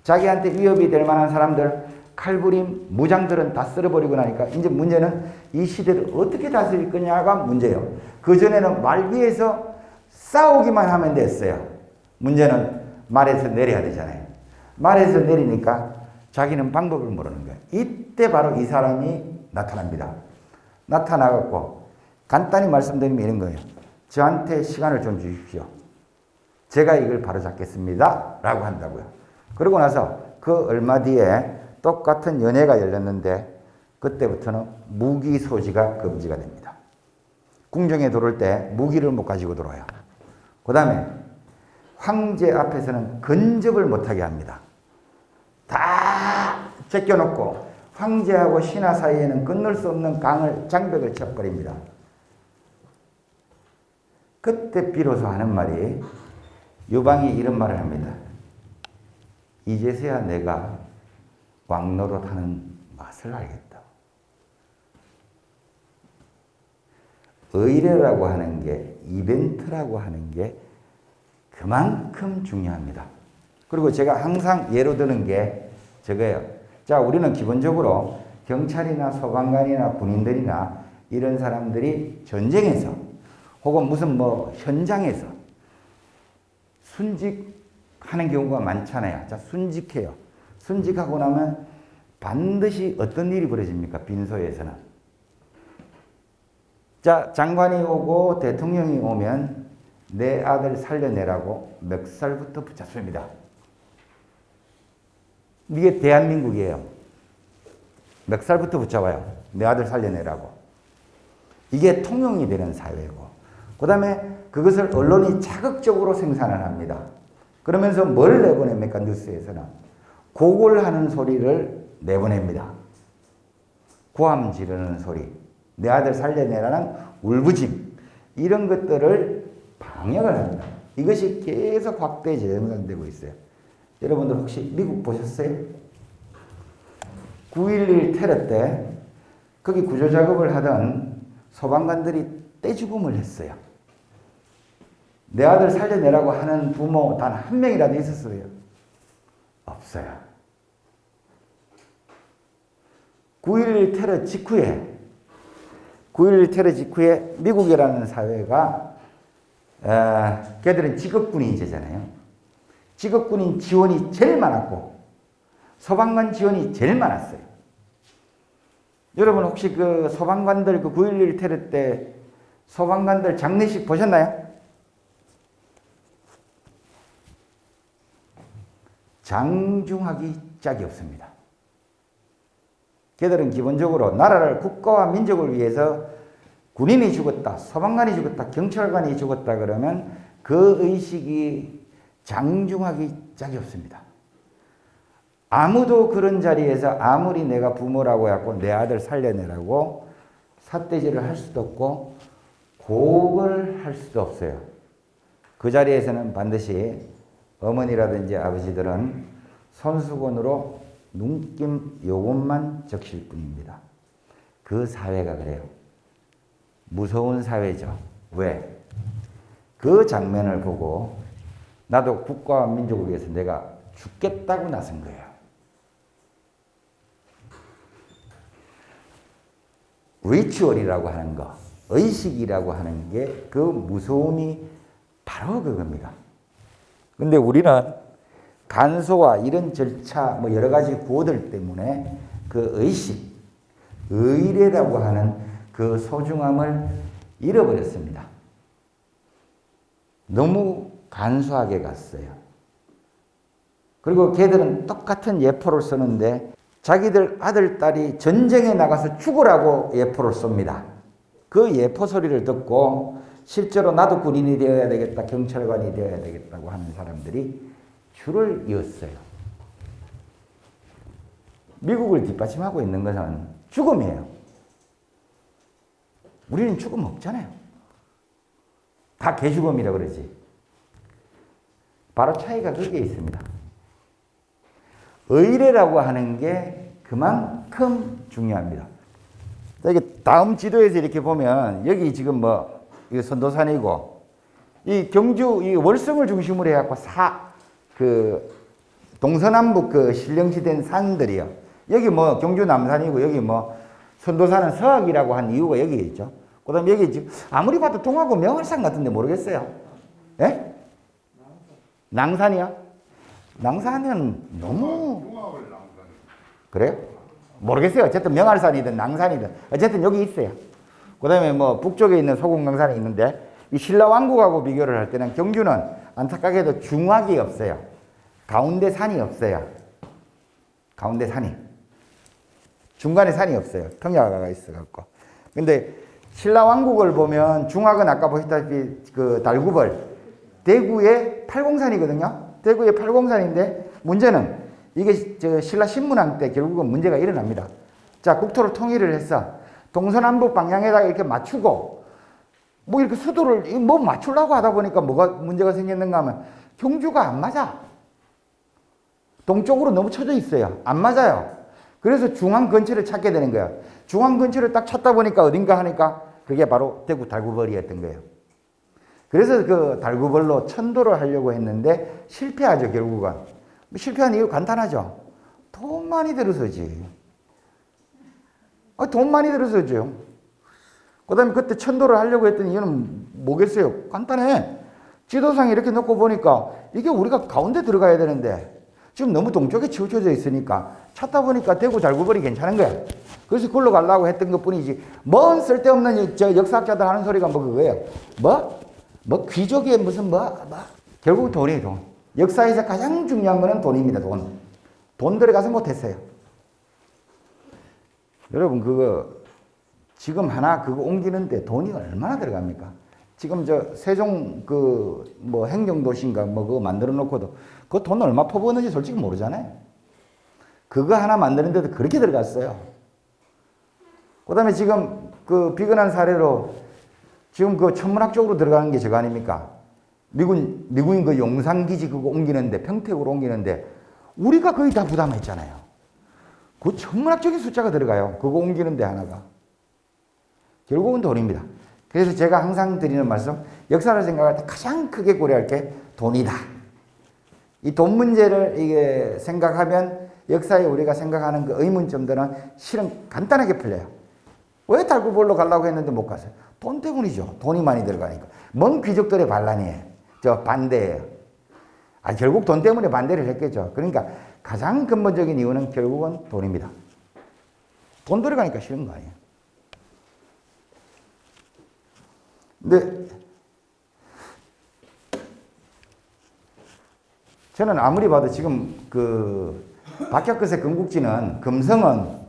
자기한테 위협이 될 만한 사람들, 칼부림, 무장들은 다 썰어버리고 나니까 이제 문제는 이 시대를 어떻게 다스릴 거냐가 문제예요. 그전에는 말 위에서 싸우기만 하면 됐어요. 문제는 말에서 내려야 되잖아요. 말에서 내리니까 자기는 방법을 모르는 거예요. 이때 바로 이 사람이 나타납니다. 나타나갖고 간단히 말씀드리면 이런 거예요. 저한테 시간을 좀 주십시오. 제가 이걸 바로잡겠습니다. 라고 한다고요. 그러고 나서 그 얼마 뒤에 똑같은 연회가 열렸는데 그때부터는 무기 소지가 금지가 됩니다. 궁정에 들어올 때 무기를 못 가지고 들어와요. 그 다음에 황제 앞에서는 근접을 못하게 합니다. 다 제껴놓고 황제하고 신하 사이에는 건널 수 없는 장벽을 쳐버립니다. 그때 비로소 하는 말이 유방이 이런 말을 합니다. 이제서야 내가 왕노릇하는 맛을 알겠다. 의례라고 하는 게, 이벤트라고 하는 게 그만큼 중요합니다. 그리고 제가 항상 예로 드는 게 저거예요. 자, 우리는 기본적으로 경찰이나 소방관이나 군인들이나 이런 사람들이 전쟁에서 혹은 무슨 현장에서 순직하는 경우가 많잖아요. 자, 순직해요. 순직하고 나면 반드시 어떤 일이 벌어집니까? 빈소에서는. 자, 장관이 오고 대통령이 오면 내 아들 살려내라고 멱살부터 붙잡습니다. 이게 대한민국이에요. 멱살부터 붙잡아요. 내 아들 살려내라고. 이게 통용이 되는 사회고. 그 다음에 그것을 언론이 자극적으로 생산을 합니다. 그러면서 뭘 내보냅니까? 뉴스에서는. 고골하는 소리를 내보냅니다. 고함 지르는 소리. 내 아들 살려내라는 울부심. 이런 것들을 방역을 합니다. 이것이 계속 확대 재생산되고 있어요. 여러분들 혹시 미국 보셨어요? 9.11 테러 때 거기 구조작업을 하던 소방관들이 떼죽음을 했어요. 내 아들 살려내라고 하는 부모 단 한 명이라도 있었어요? 없어요. 9.11 테러 직후에 미국이라는 사회가 걔들은 직업군인제잖아요. 직업군인 지원이 제일 많았고 소방관 지원이 제일 많았어요. 여러분 혹시 그 소방관들 그 9.11 테러 때 소방관들 장례식 보셨나요? 장중하기 짝이 없습니다. 걔들은 기본적으로 나라를 국가와 민족을 위해서 군인이 죽었다, 소방관이 죽었다, 경찰관이 죽었다 그러면 그 의식이 장중하기 짝이 없습니다. 아무도 그런 자리에서 아무리 내가 부모라고 해갖고 내 아들 살려내라고 삿대질을 할 수도 없고 곡을 할 수도 없어요. 그 자리에서는 반드시 어머니라든지 아버지들은 손수건으로 눈낌 요것만 적실 뿐입니다. 그 사회가 그래요. 무서운 사회죠. 왜? 그 장면을 보고 나도 국가와 민족을 위해서 내가 죽겠다고 나선 거예요. 리추얼이라고 하는 거, 의식이라고 하는 게 그 무서움이 바로 그겁니다. 근데 우리는 간소와 이런 절차, 뭐 여러 가지 구호들 때문에 그 의식, 의례라고 하는 그 소중함을 잃어버렸습니다. 너무 간소하게 갔어요. 그리고 걔들은 똑같은 예포를 쓰는데 자기들 아들, 딸이 전쟁에 나가서 죽으라고 예포를 쏩니다. 그 예포 소리를 듣고 실제로 나도 군인이 되어야 되겠다, 경찰관이 되어야 되겠다고 하는 사람들이 줄을 이었어요. 미국을 뒷받침하고 있는 것은 죽음이에요. 우리는 죽음 없잖아요. 다 개죽음이라 그러지. 바로 차이가 거기에 있습니다. 의례라고 하는 게 그만큼 중요합니다. 이게 다음 지도에서 이렇게 보면 여기 지금 뭐 이거 선도산이고 이 경주 이 월성을 중심으로 해갖고 동서남북 그 신령시된 산들이요. 여기 뭐 경주 남산이고 여기 뭐 선도산은 서학이라고 한 이유가 여기에 있죠. 그다음 여기 지금 아무리 봐도 동하고 명월산 같은데 모르겠어요. 예? 낭산이요? 낭산은 너무 그래요? 모르겠어요. 어쨌든 명알산이든 낭산이든 어쨌든 여기 있어요. 그 다음에 뭐 북쪽에 있는 소금강산이 있는데 이 신라왕국하고 비교를 할 때는 경주는 안타깝게도 중학이 없어요. 가운데 산이 없어요. 가운데 산이. 중간에 산이 없어요. 평야가 있어갖고. 근데 신라왕국을 보면 중학은 아까 보셨다시피 그 달구벌 대구의 팔공산이거든요. 대구의 팔공산인데 문제는 이게 저 신라 신문왕 때 결국은 문제가 일어납니다. 자, 국토를 통일을 해서 동서남북 방향에다가 이렇게 맞추고 뭐 이렇게 수도를 뭐 맞추려고 하다 보니까 뭐가 문제가 생겼는가 하면 경주가 안 맞아. 동쪽으로 너무 쳐져 있어요. 안 맞아요. 그래서 중앙 근처를 찾게 되는 거예요. 중앙 근처를 딱 찾다 보니까 어딘가 하니까 그게 바로 대구 달구벌이었던 거예요. 그래서 그 달구벌로 천도를 하려고 했는데 실패하죠, 결국은. 실패한 이유 간단하죠. 돈 많이 들어서지. 돈 많이 들어서죠. 그 다음에 그때 천도를 하려고 했던 이유는 뭐겠어요? 간단해. 지도상에 이렇게 놓고 보니까 이게 우리가 가운데 들어가야 되는데 지금 너무 동쪽에 치우쳐져 있으니까 찾다 보니까 대구 달구벌이 괜찮은 거야. 그래서 그걸로 가려고 했던 것 뿐이지. 뭔 쓸데없는 저 역사학자들 하는 소리가 뭐 그거예요. 뭐 귀족의 무슨 결국 돈이에요, 돈. 역사에서 가장 중요한 거는 돈입니다, 돈. 돈 들어가서 못했어요. 여러분, 지금 하나 그거 옮기는데 돈이 얼마나 들어갑니까? 지금 저 세종 행정도시인가 그거 만들어 놓고도 그 돈 얼마 퍼부었는지 솔직히 모르잖아요. 그거 하나 만드는데도 그렇게 들어갔어요. 그 다음에 지금 그 비근한 사례로 지금 그 천문학적으로 들어가는 게 저거 아닙니까? 미군 그 용산기지 그거 옮기는데, 평택으로 옮기는데, 우리가 거의 다 부담했잖아요. 그 천문학적인 숫자가 들어가요. 그거 옮기는데 하나가. 결국은 돈입니다. 그래서 제가 항상 드리는 말씀, 역사를 생각할 때 가장 크게 고려할 게 돈이다. 이 돈 문제를 이게 생각하면 역사에 우리가 생각하는 그 의문점들은 실은 간단하게 풀려요. 왜 달구벌로 가려고 했는데 못 갔어요? 돈 때문이죠. 돈이 많이 들어가니까. 먼 귀족들의 반란이에요. 저 반대예요. 결국 돈 때문에 반대를 했겠죠. 그러니까 가장 근본적인 이유는 결국은 돈입니다. 돈 들어가니까 싫은 거 아니에요. 근데 저는 아무리 봐도 지금 그 박혁거세 건국지는 금성은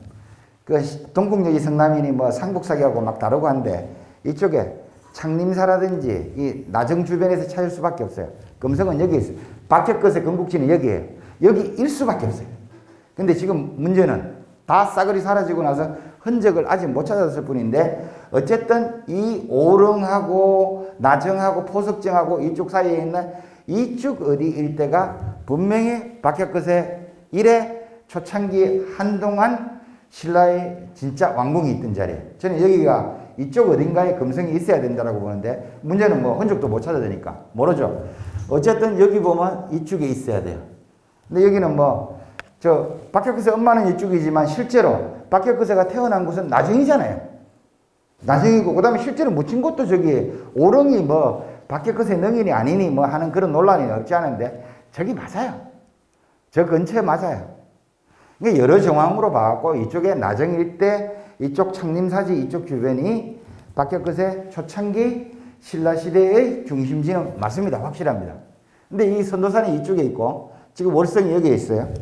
그 동국여지 성남인이 뭐 상복사기하고 막 다르고 한데 이쪽에 창림사라든지 이 나정 주변에서 찾을 수밖에 없어요. 금성은 여기 있어요. 박혁거세 건국지는 여기에요. 여기일 수밖에 없어요. 근데 지금 문제는 다 싸그리 사라지고 나서 흔적을 아직 못 찾았을 뿐인데 어쨌든 이 오릉하고 나정하고 포석정하고 이쪽 사이에 있는 이쪽 어디 일대가 분명히 박혁거세 이래 초창기 한동안 신라의 진짜 왕궁이 있던 자리예요. 저는 여기가 이쪽 어딘가에 금성이 있어야 된다고 보는데 문제는 뭐 흔적도 못 찾아내니까 모르죠. 어쨌든 여기 보면 이쪽에 있어야 돼요. 근데 여기는 뭐 저 박혁거세 엄마는 이쪽이지만 실제로 박혁거세가 태어난 곳은 나정이잖아요. 나정이고 그다음에 실제로 묻힌 곳도 저기 오릉이 뭐 박혁거세 능인이 아니니 뭐 하는 그런 논란이 없지 않은데 저기 맞아요. 저 근처에 맞아요. 그러니까 여러 정황으로 봐갖고 이쪽에 나정 일대, 이쪽 창림사지 이쪽 주변이 박혁거세 초창기 신라시대의 중심지는 맞습니다. 확실합니다. 근데 이 선도산이 이쪽에 있고 지금 월성이 여기에 있어요.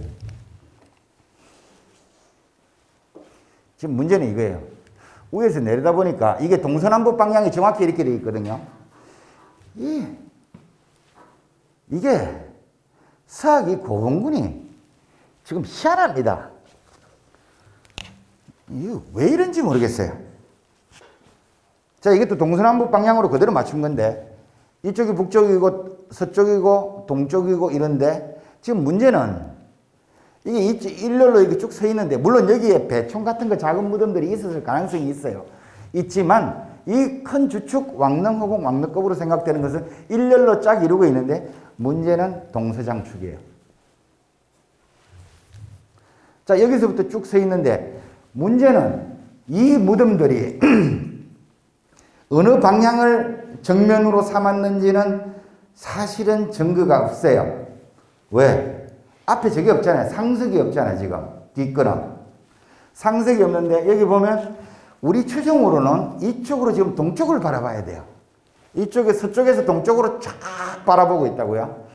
지금 문제는 이거예요. 위에서 내려다 보니까 이게 동서남북 방향이 정확히 이렇게 되어 있거든요. 이게 서학이 고봉군이 지금 희한합니다. 이거 왜 이런지 모르겠어요. 자, 이게 또 동서남북 방향으로 그대로 맞춘 건데 이쪽이 북쪽이고 서쪽이고 동쪽이고 이런데 지금 문제는 이게 일렬로 이렇게 쭉 서 있는데 물론 여기에 배총 같은 거 작은 무덤들이 있었을 가능성이 있어요. 있지만 이 큰 주축 왕릉 혹은 왕릉급으로 생각되는 것은 일렬로 쫙 이루고 있는데 문제는 동서장축이에요. 자, 여기서부터 쭉 서 있는데 문제는 이 무덤들이 어느 방향을 정면으로 삼았는지는 사실은 증거가 없어요. 왜? 앞에 저게 없잖아요. 상석이 없잖아요. 지금 뒷거는 상석이 없는데 여기 보면 우리 추정으로는 이쪽으로 지금 동쪽을 바라봐야 돼요. 이쪽에 서쪽에서 동쪽으로 쫙 바라보고 있다고요.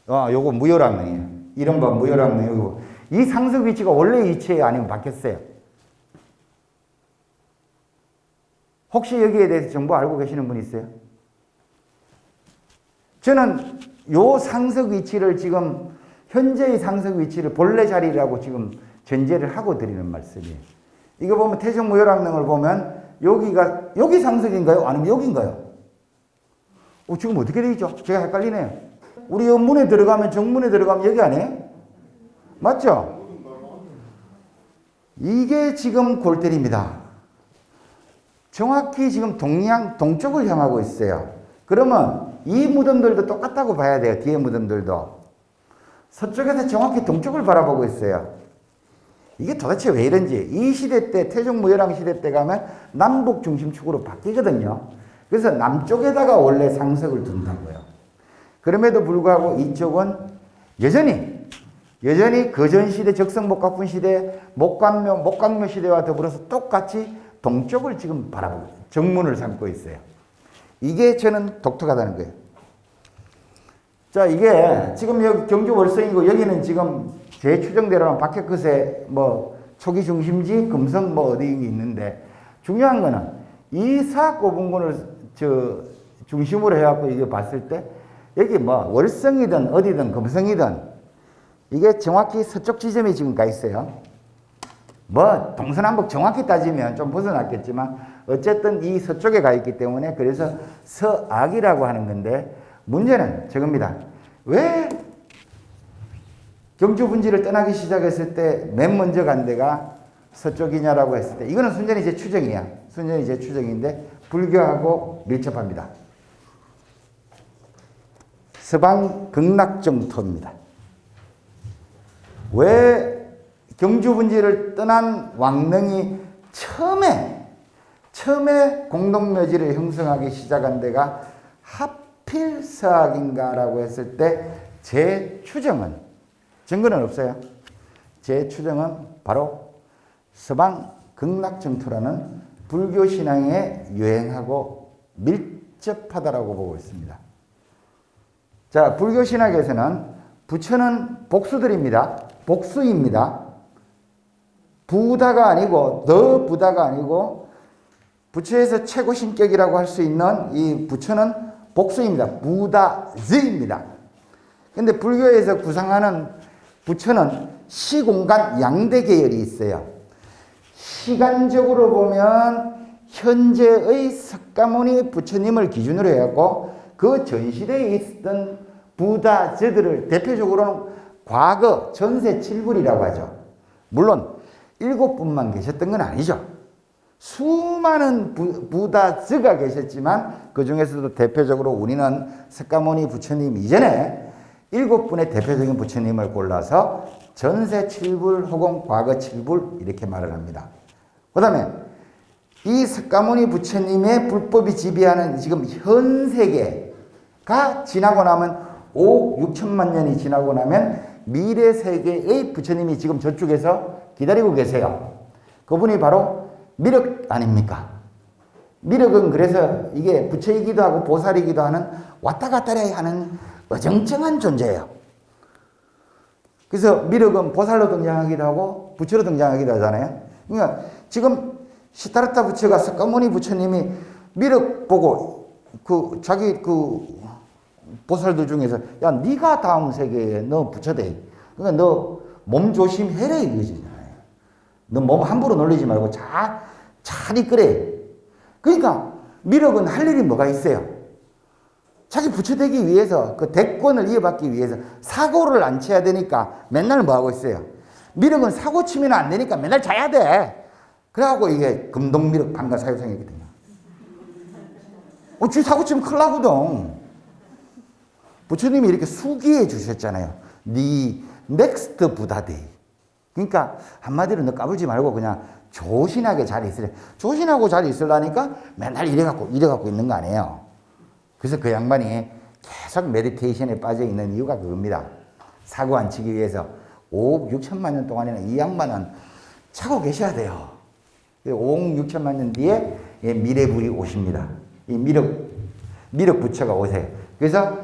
요거 무효랑릉이에요. 이른바 무효랑릉이고 이 상석 위치가 원래 위치에 아니면 바뀌었어요. 혹시 여기에 대해서 정보 알고 계시는 분 있어요? 저는 요 상석 위치를 지금 현재의 상석 위치를 본래 자리라고 지금 전제를 하고 드리는 말씀이에요. 이거 보면 태종무효랑릉을 보면 여기 상석인가요? 아니면 여기인가요? 지금 어떻게 되어 있죠? 제가 헷갈리네요. 우리 문에 들어가면 정문에 들어가면 여기 아니에요? 맞죠? 이게 지금 골때리입니다. 정확히 지금 동쪽을 향하고 있어요. 그러면 이 무덤들도 똑같다고 봐야 돼요. 뒤에 무덤들도. 서쪽에서 정확히 동쪽을 바라보고 있어요. 이게 도대체 왜 이런지 이 시대 때 태종무효랑 시대 때 가면 남북 중심축으로 바뀌거든요. 그래서 남쪽에다가 원래 상석을 둔다고요. 그럼에도 불구하고 이쪽은 여전히 거전시대 적성목가품 시대 목강묘 시대와 더불어서 똑같이 동쪽을 지금 바라보고 있어요. 정문을 삼고 있어요. 이게 저는 독특하다는 거예요. 자, 이게 지금 여기 경주 월성이고 여기는 지금 제 추정대로는 박혁거세 뭐 초기 중심지 금성 뭐 어디 있는데 중요한 거는 이 사학고분군을 중심으로 해갖고 이게 봤을 때 여기 뭐 월성이든 어디든 금성이든 이게 정확히 서쪽 지점에 지금 가 있어요. 뭐 동서남북 정확히 따지면 좀 벗어났겠지만 어쨌든 이 서쪽에 가 있기 때문에 그래서 서악이라고 하는 건데 문제는 저겁니다. 왜 경주 분지를 떠나기 시작했을 때 맨 먼저 간 데가 서쪽이냐라고 했을 때 이거는 순전히 제 추정이야. 순전히 제 추정인데 불교하고 밀접합니다. 서방 극락정토입니다. 왜 경주 분지를 떠난 왕릉이 처음에 공동묘지를 형성하기 시작한 데가 하필 서악인가라고 했을 때 제 추정은 증거는 없어요. 제 추정은 바로 서방 극락정토라는 불교 신앙에 유행하고 밀접하다라고 보고 있습니다. 자, 불교 신학에서는 부처는 복수들입니다. 복수입니다. 부다가 아니고 더 부다가 아니고 부처에서 최고 신격이라고 할 수 있는 이 부처는 복수입니다. 부다즈입니다. 근데 불교에서 구상하는 부처는 시공간 양대 계열이 있어요. 시간적으로 보면 현재의 석가모니 부처님을 기준으로 해갖고 그 전시대에 있었던 부다즈들을 대표적으로는 과거 전세 7불이라고 하죠. 물론 7분만 계셨던 건 아니죠. 수많은 부다즈가 계셨지만 그 중에서도 대표적으로 우리는 석가모니 부처님 이전에 7분의 대표적인 부처님을 골라서 전세 7불 혹은 과거 7불 이렇게 말을 합니다. 그 다음에 이 석가모니 부처님의 불법이 지배하는 지금 현 세계가 지나고 나면 5억 6천만 년이 지나고 나면 미래 세계의 부처님이 지금 저쪽에서 기다리고 계세요. 그분이 바로 미륵 아닙니까? 미륵은 그래서 이게 부처이기도 하고 보살이기도 하는 왔다 갔다 하는 어정쩡한 존재예요. 그래서 미륵은 보살로 등장하기도 하고 부처로 등장하기도 하잖아요. 그러니까 지금 시타르타 부처가 석가모니 부처님이 미륵 보고 자기 보살들 중에서 야 네가 다음 세계에 너 부처돼. 그러니까 너 몸 조심해라 이거잖아요. 너 몸 함부로 놀리지 말고 잘 이끌어. 그러니까 미륵은 할 일이 뭐가 있어요? 자기 부처 되기 위해서 그 대권을 이어받기 위해서 사고를 안 쳐야 되니까 맨날 뭐 하고 있어요? 미륵은 사고 치면 안 되니까 맨날 자야 돼. 그래갖고 이게 금동미륵 방가 사유상이거든요. 쥐 사고 치면 큰일 나거든. 부처님이 이렇게 수기해 주셨잖아요. 네 넥스트 부다데이. 그러니까 한마디로 너 까불지 말고 그냥 조신하게 잘 있으래. 조신하고 잘 있으려니까 맨날 이래갖고 있는 거 아니에요. 그래서 그 양반이 계속 메디테이션에 빠져 있는 이유가 그겁니다. 사고 안 치기 위해서 5억 6천만 년 동안에는 이 양반은 자고 계셔야 돼요. 5억 6천만 년 뒤에 미래불이 오십니다. 이 미륵 부처가 오세요. 그래서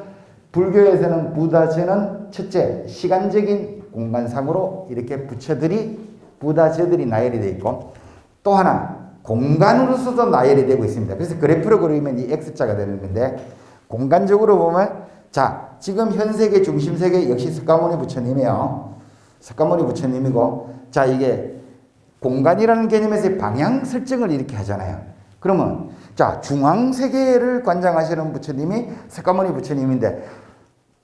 불교에서는 부다제는 첫째 시간적인 공간상으로 이렇게 부다제들이 나열이 되어 있고 또 하나 공간으로서도 나열이 되고 있습니다. 그래서 그래프로 그리면 이 X자가 되는 건데 공간적으로 보면 자 지금 현 세계 중심 세계 역시 석가모니 부처님이에요. 석가모니 부처님이고 자 이게 공간이라는 개념에서 방향 설정을 이렇게 하잖아요. 그러면 자 중앙 세계를 관장하시는 부처님이 석가모니 부처님인데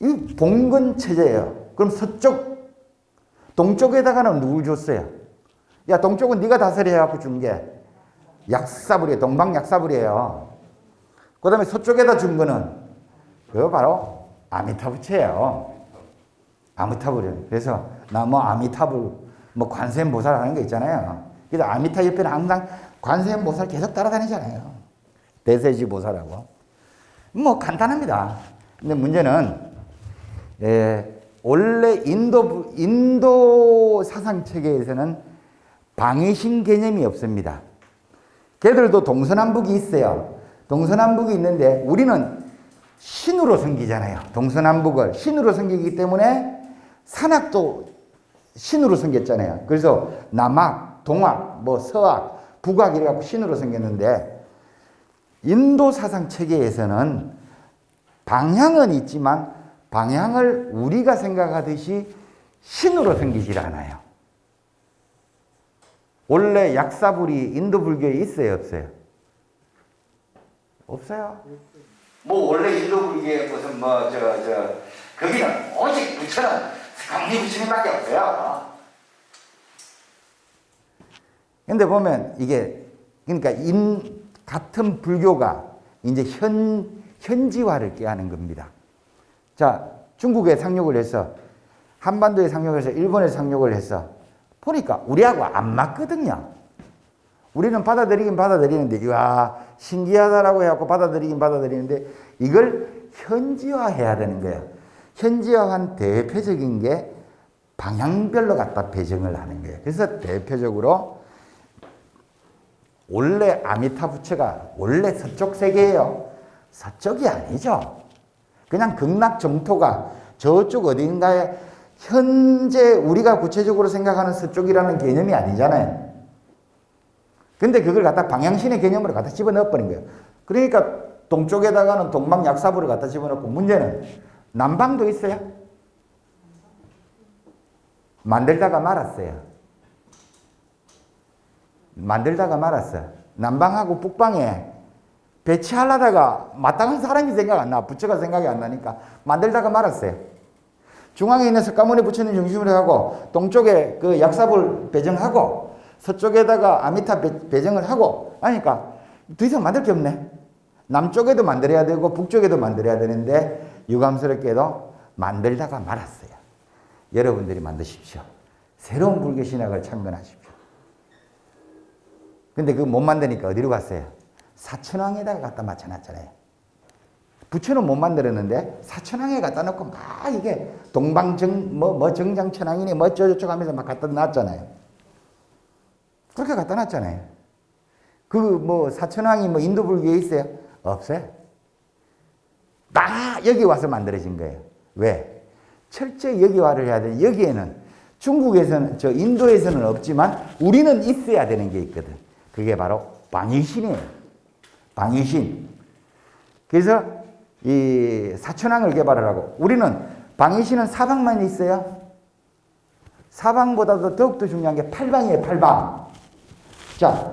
이 봉건 체제예요. 그럼 서쪽 동쪽에다가는 누굴 줬어요? 야 동쪽은 네가 다스려 갖고 준 게 약사불이에요. 동방약사불이에요. 그 다음에 서쪽에다 준 거는 그거 바로 아미타부처예요. 아미타불이에요. 그래서 나 뭐 아미타불 뭐 관세음보살 하는 거 있잖아요. 그래서 아미타 옆에는 항상 관세음보살 계속 따라다니잖아요. 대세지보살하고. 뭐 간단합니다. 근데 문제는 원래 인도 사상 체계에서는 방위신 개념이 없습니다. 걔들도 동서남북이 있어요. 동서남북이 있는데 우리는 신으로 섬기잖아요. 동서남북을 신으로 섬기기 때문에 산악도 신으로 섬겼잖아요. 그래서 남악, 동악, 뭐 서악, 북악 이래갖고 신으로 섬겼는데 인도 사상 체계에서는 방향은 있지만 방향을 우리가 생각하듯이 신으로 섬기질 않아요. 원래 약사불이 인도 불교에 있어요, 없어요? 없어요. 뭐 원래 인도 불교에 무슨 거기는 오직 부처는 강리 부처님밖에 없어요. 근데 보면 이게 그러니까 같은 불교가 이제 현지화를 꾀하는 겁니다. 자, 중국에 상륙을 해서 한반도에 상륙을 해서 일본에 상륙을 해서 보니까 우리하고 안 맞거든요. 우리는 받아들이긴 받아들이는데 이야 신기하다라고 해갖고 받아들이긴 받아들이는데 이걸 현지화해야 되는 거예요. 현지화한 대표적인 게 방향별로 갖다 배정을 하는 거예요. 그래서 대표적으로 원래 아미타 부처가 원래 서쪽 세계예요. 서쪽이 아니죠. 그냥 극락 정토가 저쪽 어딘가에 현재 우리가 구체적으로 생각하는 서쪽이라는 개념이 아니잖아요. 근데 그걸 갖다 방향신의 개념으로 갖다 집어넣어버린 거예요. 그러니까 동쪽에다가는 동방약사부를 갖다 집어넣고 문제는 남방도 있어요. 만들다가 말았어요. 만들다가 말았어요. 남방하고 북방에 배치하려다가 마땅한 사람이 생각 안 나. 부처가 생각이 안 나니까 만들다가 말았어요. 중앙에 있는 석가모니 부처님 중심으로 하고 동쪽에 그 약사부를 배정하고 서쪽에다가 아미타 배정을 하고 하니까 더 이상 만들 게 없네. 남쪽에도 만들어야 되고 북쪽에도 만들어야 되는데 유감스럽게도 만들다가 말았어요. 여러분들이 만드십시오. 새로운 불교 신학을 창건하십시오. 근데 그거 못 만드니까 어디로 갔어요? 사천왕에다가 갖다 맞춰놨잖아요. 부처는 못 만들었는데 사천왕에 갖다 놓고 막 이게 정장천왕이니 뭐 저쪽 하면서 막 갖다 놨잖아요. 그렇게 갖다 놨잖아요. 그 뭐 사천왕이 뭐 인도 불교에 있어요? 없어요. 다 여기 와서 만들어진 거예요. 왜? 철저히 여기화를 해야 돼. 여기에는 중국에서는 인도에서는 없지만 우리는 있어야 되는 게 있거든. 그게 바로 방위신이에요. 방위신. 그래서 이 사천왕을 개발을 하고 우리는 방위신은 사방만 있어요. 사방보다도 더욱더 중요한 게 팔방이에요. 팔방. 자,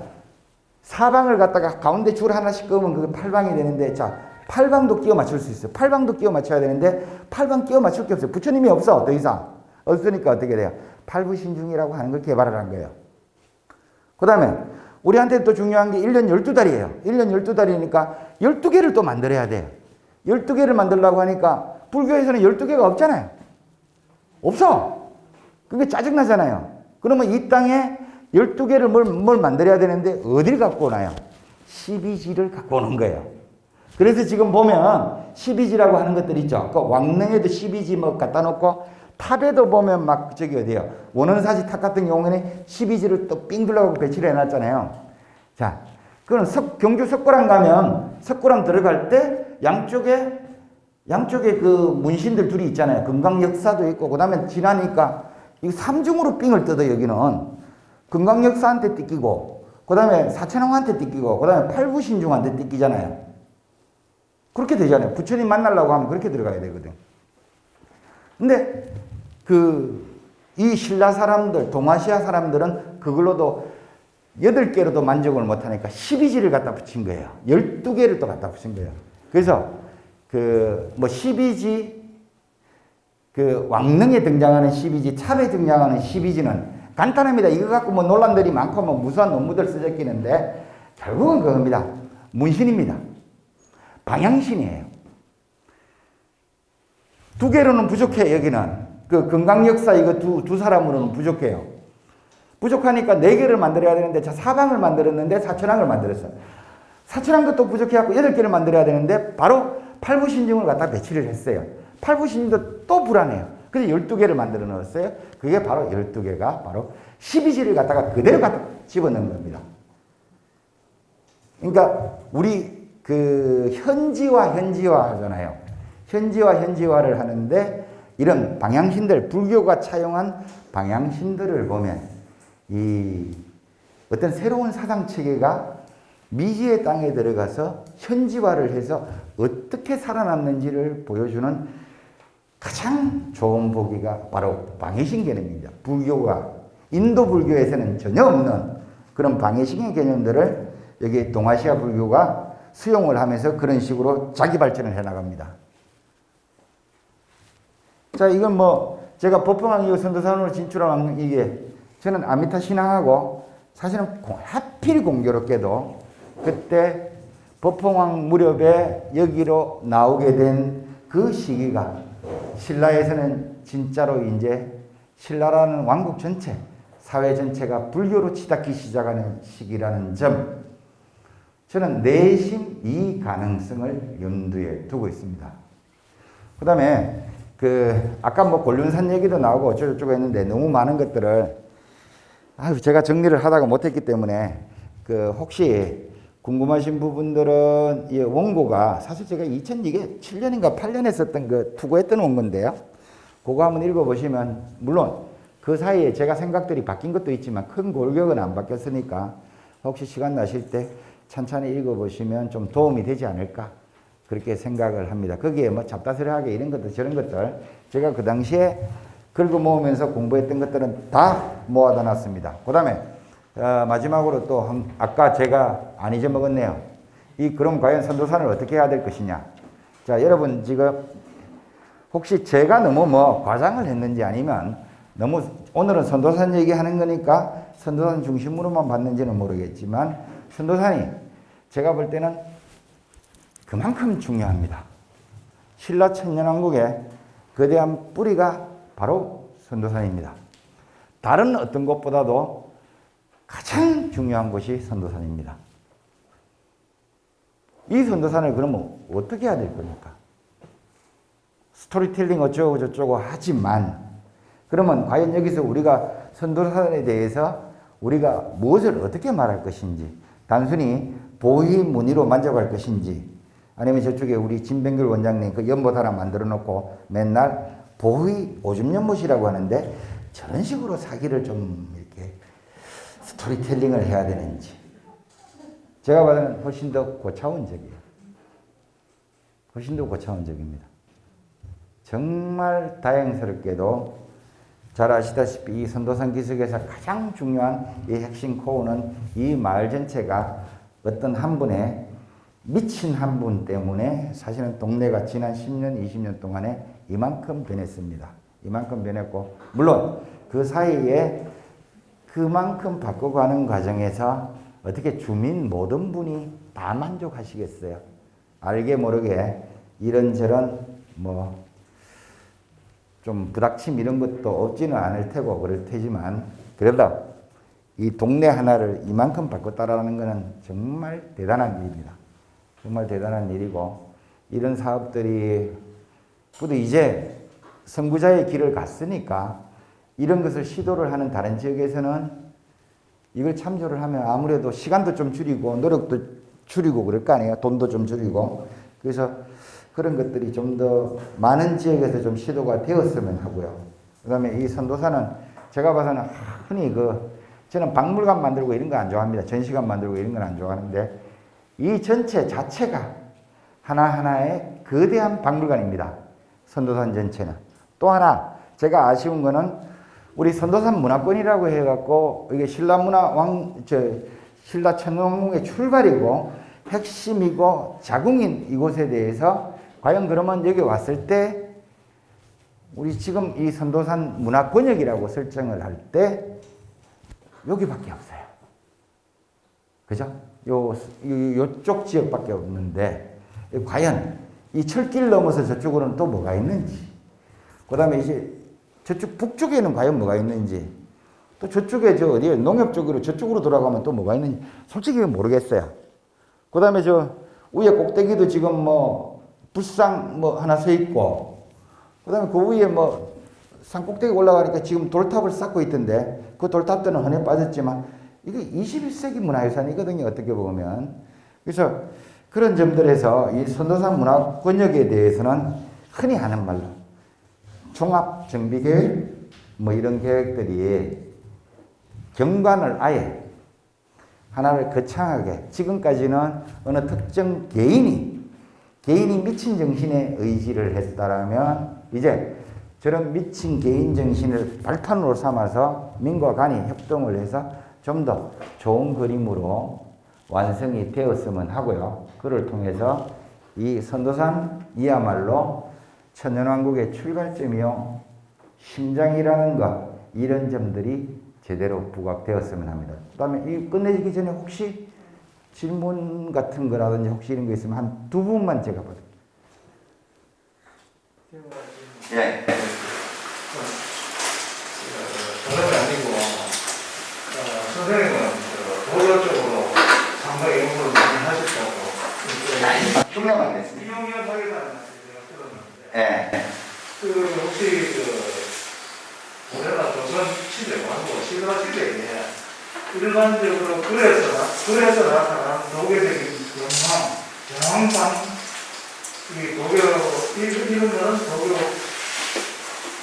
사방을 갖다가 가운데 줄 하나씩 끄면 그게 팔방이 되는데 자, 팔방도 끼워 맞출 수 있어요. 팔방도 끼워 맞춰야 되는데 팔방 끼워 맞출 게 없어요. 부처님이 없어. 더 이상. 없으니까 어떻게 돼요? 팔부신중이라고 하는 걸 개발을 한 거예요. 그 다음에 우리한테 또 중요한 게 1년 12달이에요. 1년 12달이니까 12개를 또 만들어야 돼요. 12개를 만들려고 하니까 불교에서는 12개가 없잖아요. 없어. 그게 짜증나잖아요. 그러면 이 땅에 12개를 뭘 만들어야 되는데 어디를 갖고 오나요? 12지를 갖고 오는 거예요. 그래서 지금 보면 12지라고 하는 것들 있죠. 그 왕릉에도 12지 뭐 갖다 놓고 탑에도 보면 막 저기 어디요. 원원사지 탑 같은 경우에는 12지를 또 삥 둘러가고 배치를 해놨잖아요. 자, 그건 경주 석굴암 가면 석굴암 들어갈 때 양쪽에 그 문신들 둘이 있잖아요. 금강역사도 있고 그 다음에 지나니까 이거 3중으로 삥을 뜯어 여기는. 금강역사한테 뜯기고 그 다음에 사천왕한테 뜯기고 그 다음에 팔부신중한테 뜯기잖아요. 그렇게 되잖아요. 부처님 만나려고 하면 그렇게 들어가야 되거든. 근데 이 신라 사람들, 동아시아 사람들은 그걸로도 8개로도 만족을 못하니까 12지를 갖다 붙인 거예요. 12개를 또 갖다 붙인 거예요. 그래서 12지, 왕릉에 등장하는 12지, 탑에 등장하는 12지는 간단합니다. 이거 갖고 뭐 논란들이 많고 뭐 무수한 논문들 쓰여있는데 결국은 그겁니다. 문신입니다. 방향신이에요. 2개로는 부족해, 여기는. 그 금강역사 이거 두 사람으로는 부족해요. 부족하니까 4개를 만들어야 되는데 자 사방을 만들었는데 사천왕을 만들었어요. 사천왕도 또 부족해갖고 8개를 만들어야 되는데 바로 팔부신중을 갖다 배치를 했어요. 팔부신중도 또 불안해요. 그래서 12개를 만들어 넣었어요. 그게 바로 12개가 바로 12지를 갖다가 그대로 갖다 집어넣은 겁니다. 그러니까 우리 현지화 하잖아요. 현지화를 하는데 이런 방향신들, 불교가 차용한 방향신들을 보면 이 어떤 새로운 사상체계가 미지의 땅에 들어가서 현지화를 해서 어떻게 살아남는지를 보여주는 가장 좋은 보기가 바로 방해신 개념입니다. 불교가 인도 불교에서는 전혀 없는 그런 방해식의 개념들을 여기 동아시아 불교가 수용을 하면서 그런 식으로 자기 발전을 해 나갑니다. 자, 이건 뭐 제가 법봉왕 이후 선도산으로 진출한 이게 저는 아미타 신앙하고 사실은 하필 공교롭게도 그때 법봉왕 무렵에 여기로 나오게 된 그 시기가 신라에서는 진짜로 이제 신라라는 왕국 전체, 사회 전체가 불교로 치닫기 시작하는 시기라는 점, 저는 내심 이 가능성을 염두에 두고 있습니다. 그 다음에 아까 뭐 곤륜산 얘기도 나오고 어쩌고저쩌고 했는데 너무 많은 것들을 제가 정리를 하다가 못했기 때문에 혹시 궁금하신 부분들은 이 원고가 사실 제가 2007년인가 8년에 썼던 투고했던 원고인데요. 그거 한번 읽어보시면 물론 그 사이에 제가 생각들이 바뀐 것도 있지만 큰 골격은 안 바뀌었으니까 혹시 시간 나실 때 천천히 읽어보시면 좀 도움이 되지 않을까 그렇게 생각을 합니다. 거기에 뭐 잡다스레하게 이런 것들 저런 것들 제가 그 당시에 긁어 모으면서 공부했던 것들은 다 모아다 놨습니다. 그 다음에 마지막으로 또 아까 제가 안 잊어먹었네요. 그럼 과연 선도산을 어떻게 해야 될 것이냐. 자, 여러분 지금 혹시 제가 너무 뭐 과장을 했는지 아니면 너무 오늘은 선도산 얘기하는 거니까 선도산 중심으로만 봤는지는 모르겠지만 선도산이 제가 볼 때는 그만큼 중요합니다. 신라 천년왕국의 거대한 뿌리가 바로 선도산입니다. 다른 어떤 것보다도 가장 중요한 것이 선도산입니다. 이 선도산을 그러면 어떻게 해야 될 겁니까? 스토리텔링 어쩌고 저쩌고 하지만 그러면 과연 여기서 우리가 선도산에 대해서 우리가 무엇을 어떻게 말할 것인지, 단순히 보희 문의로 만족할 것인지, 아니면 저쪽에 우리 진병길 원장님 그 연못 하나 만들어 놓고 맨날 보희 오줌 연못이라고 하는데 저런 식으로 사기를 좀 이렇게 스토리텔링을 해야 되는지, 제가 봐서는 훨씬 더 고차원적이에요. 훨씬 더 고차원적입니다. 정말 다행스럽게도 잘 아시다시피 이 선도산 기슭에서 가장 중요한 이 핵심 코어는 이 마을 전체가 어떤 한 분의 미친 한 분 때문에 사실은 동네가 지난 10년, 20년 동안에 이만큼 변했습니다. 이만큼 변했고, 물론 그 사이에 그만큼 바꿔가는 과정에서 어떻게 주민 모든 분이 다 만족하시겠어요? 알게 모르게 이런저런 뭐 좀 부닥침 이런 것도 없지는 않을 테고 그럴 테지만 그래도 이 동네 하나를 이만큼 바꿨다라는 것은 정말 대단한 일입니다. 정말 대단한 일이고, 이런 사업들이 모두 이제 선구자의 길을 갔으니까 이런 것을 시도를 하는 다른 지역에서는 이걸 참조를 하면 아무래도 시간도 좀 줄이고 노력도 줄이고 그럴 거 아니에요. 돈도 좀 줄이고. 그래서 그런 것들이 좀 더 많은 지역에서 좀 시도가 되었으면 하고요. 그 다음에 이 선도사는 제가 봐서는 흔히 저는 박물관 만들고 이런 거 안 좋아합니다. 전시관 만들고 이런 건 안 좋아하는데 이 전체 자체가 하나하나의 거대한 박물관입니다. 선도산 전체는. 또 하나 제가 아쉬운 거는 우리 선도산 문화권이라고 해갖고 이게 신라 천년왕국의 출발이고 핵심이고 자궁인 이곳에 대해서 과연 그러면 여기 왔을 때 우리 지금 이 선도산 문화권역이라고 설정을 할 때 여기밖에 없어요. 그죠? 요쪽 지역밖에 없는데 과연 이 철길 넘어서 저쪽으로는 또 뭐가 있는지, 그 다음에 이제 저쪽 북쪽에는 과연 뭐가 있는지, 또 저쪽에 어디에 농협 쪽으로 저쪽으로 돌아가면 또 뭐가 있는지 솔직히 모르겠어요. 그 다음에 위에 꼭대기도 지금 불상 하나 서 있고, 그 다음에 그 위에 산 꼭대기 올라가니까 지금 돌탑을 쌓고 있던데 그 돌탑들은 흔해 빠졌지만 이게 21세기 문화유산이거든요. 어떻게 보면. 그래서 그런 점들에서 이 선도산 문화권역에 대해서는 흔히 하는 말로 종합정비계획 이런 계획들이 경관을 아예 하나를 거창하게, 지금까지는 어느 특정 개인이 미친 정신에 의지를 했다라면 이제 저런 미친 개인 정신을 발판으로 삼아서 민과 관이 협동을 해서 좀 더 좋은 그림으로 완성이 되었으면 하고요. 그를 통해서 이 선도산이야말로 천년왕국의 출발점이요, 심장이라는 것, 이런 점들이 제대로 부각되었으면 합니다. 그 다음에 이 끝내기 전에 혹시 질문 같은 거라든지 혹시 이런 거 있으면 한 두 분만 제가 받을게요. 예. 저는 아니고, 선생님은 도로 쪽으로 상당히 연구를 많이 하셨다고. 흉내만 냈습니다. 이용연 하겠다는 말씀 제가 들었는데. 예. 혹시 우리나라 조선 시대 말고 신라 시대에 일반적으로 그래서 나타난 도교적인 경황상, 이 이런 거는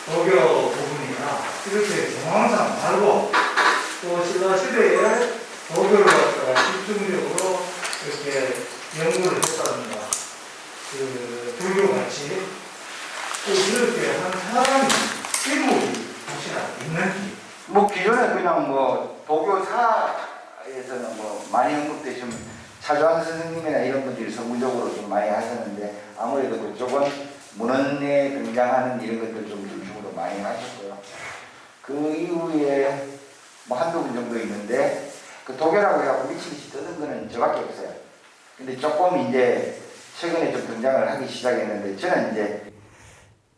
도교 부분이나 이렇게 경황상 말고 또 신라 시대에 도교를 갖다가 집중적으로 이렇게 연구를 했다든가, 불교같이 또 이렇게 한 사람이 인물이 혹시나 있는지. 뭐 기존에 그냥 뭐 도교사에서는 뭐 많이 언급되신 차주환 선생님이나 이런 분들이 성문적으로 좀 많이 하셨는데, 아무래도 그쪽은 문헌에 등장하는 이런 것들 좀 중심으로 많이 하셨고요. 그 이후에 뭐 한두 분 정도 있는데, 그 도교라고 해갖고 미치듯이 뜨는 거는 저밖에 없어요. 근데 조금 이제 최근에 좀 등장을 하기 시작했는데, 저는 이제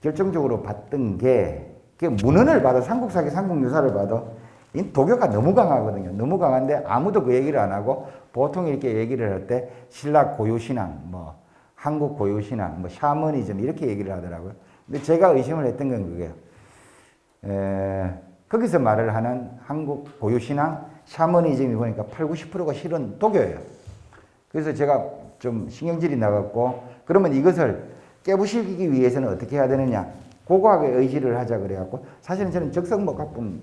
결정적으로 봤던 게 문헌을 봐도, 삼국사기 삼국유사를 봐도 이 도교가 너무 강하거든요. 너무 강한데 아무도 그 얘기를 안 하고 보통 이렇게 얘기를 할 때 신라 고유신앙, 뭐 한국 고유신앙, 뭐 샤머니즘 이렇게 얘기를 하더라고요. 근데 제가 의심을 했던 건 그게요. 거기서 말을 하는 한국 고유신앙, 샤머니즘이 보니까 80, 90%가 실은 도교예요. 그래서 제가 좀 신경질이 나갔고, 그러면 이것을 깨부시기 위해서는 어떻게 해야 되느냐, 고고하게 의지를 하자 그래갖고, 사실은 저는 적성목학분에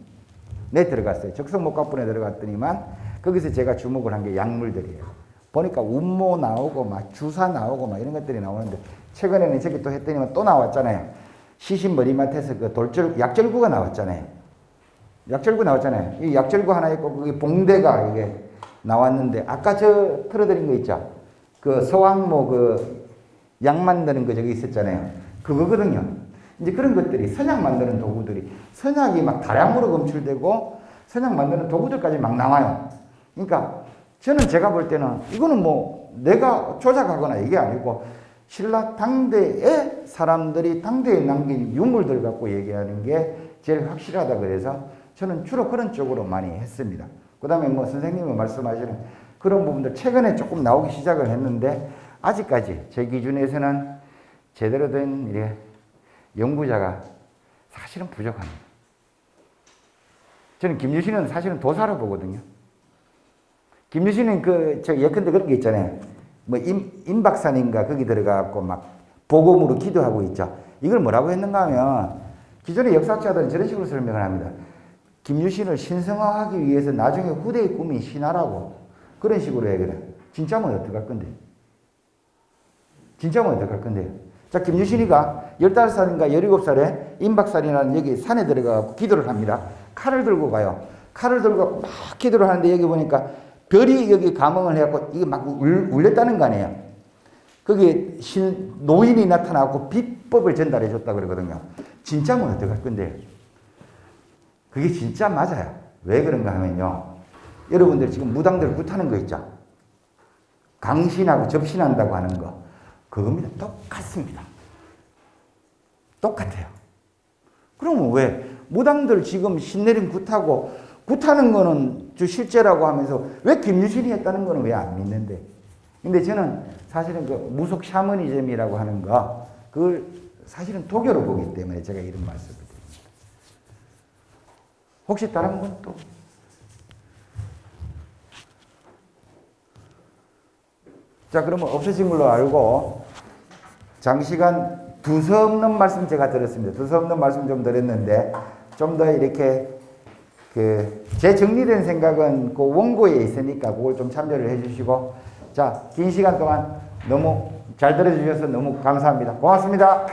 들어갔어요. 적성목학분에 들어갔더니만 거기서 제가 주목을 한 게 약물들이에요. 보니까 운모 나오고 막 주사 나오고 막 이런 것들이 나오는데, 최근에는 저기 또 했더니만 또 나왔잖아요. 시신 머리맡에서 그 약절구가 나왔잖아요. 약절구 나왔잖아요. 이 약절구 하나 있고 거기 봉대가 이게 나왔는데, 아까 저 틀어드린 거 있죠. 그 서왕모 그 약 만드는 거 저기 있었잖아요. 그거거든요. 이제 그런 것들이, 선약 만드는 도구들이, 선약이 막 다량으로 검출되고 선약 만드는 도구들까지 막 나와요. 그러니까 저는 제가 볼 때는 이거는 뭐 내가 조작하거나 이게 아니고 신라 당대의 사람들이 당대에 남긴 유물들 갖고 얘기하는 게 제일 확실하다 그래서 저는 주로 그런 쪽으로 많이 했습니다. 그 다음에 뭐 선생님이 말씀하시는 그런 부분들 최근에 조금 나오기 시작을 했는데, 아직까지 제 기준에서는 제대로 된 연구자가 사실은 부족합니다. 저는 김유신은 사실은 도사로 보거든요. 김유신은 예컨대 그런 게 있잖아요. 뭐 임박산인가 거기 들어가갖고 막 복음으로 기도하고 있죠. 이걸 뭐라고 했는가 하면, 기존의 역사학자들은 저런 식으로 설명을 합니다. 김유신을 신성화하기 위해서 나중에 후대의 꿈이 신하라고 그런 식으로 얘기를 해요. 진짜면 어떡할 건데? 진짜면 어떡할 건데요? 자, 김유신이가 15살인가 17살에 임박산이라는 여기 산에 들어가서 기도를 합니다. 칼을 들고 가요. 칼을 들고 막 기도를 하는데, 여기 보니까 별이 여기 감흥을 해갖고 이게 막 울렸다는 거 아니에요. 거기에 노인이 나타나고 비법을 전달해 줬다 그러거든요. 진짜면 어떡할 건데요? 그게 진짜 맞아요. 왜 그런가 하면요, 여러분들 지금 무당들 굿하는 거 있죠? 강신하고 접신한다고 하는 거, 그겁니다. 똑같습니다. 똑같아요. 그러면 왜 무당들 지금 신내림 굿하고 굿하는 거는 실제라고 하면서 왜 김유신이 했다는 거는 왜 안 믿는데? 근데 저는 사실은 그 무속 샤머니즘이라고 하는 거, 그걸 사실은 도교로 보기 때문에 제가 이런 말씀을 드립니다. 혹시 다른 분 또? 자, 그러면 없어진 걸로 알고, 장시간 두서없는 말씀 제가 들었습니다. 두서없는 말씀 좀 드렸는데, 좀 더 이렇게 제 정리된 생각은 그 원고에 있으니까 그걸 좀 참조를 해주시고, 자, 긴 시간 동안 너무 잘 들어주셔서 너무 감사합니다. 고맙습니다.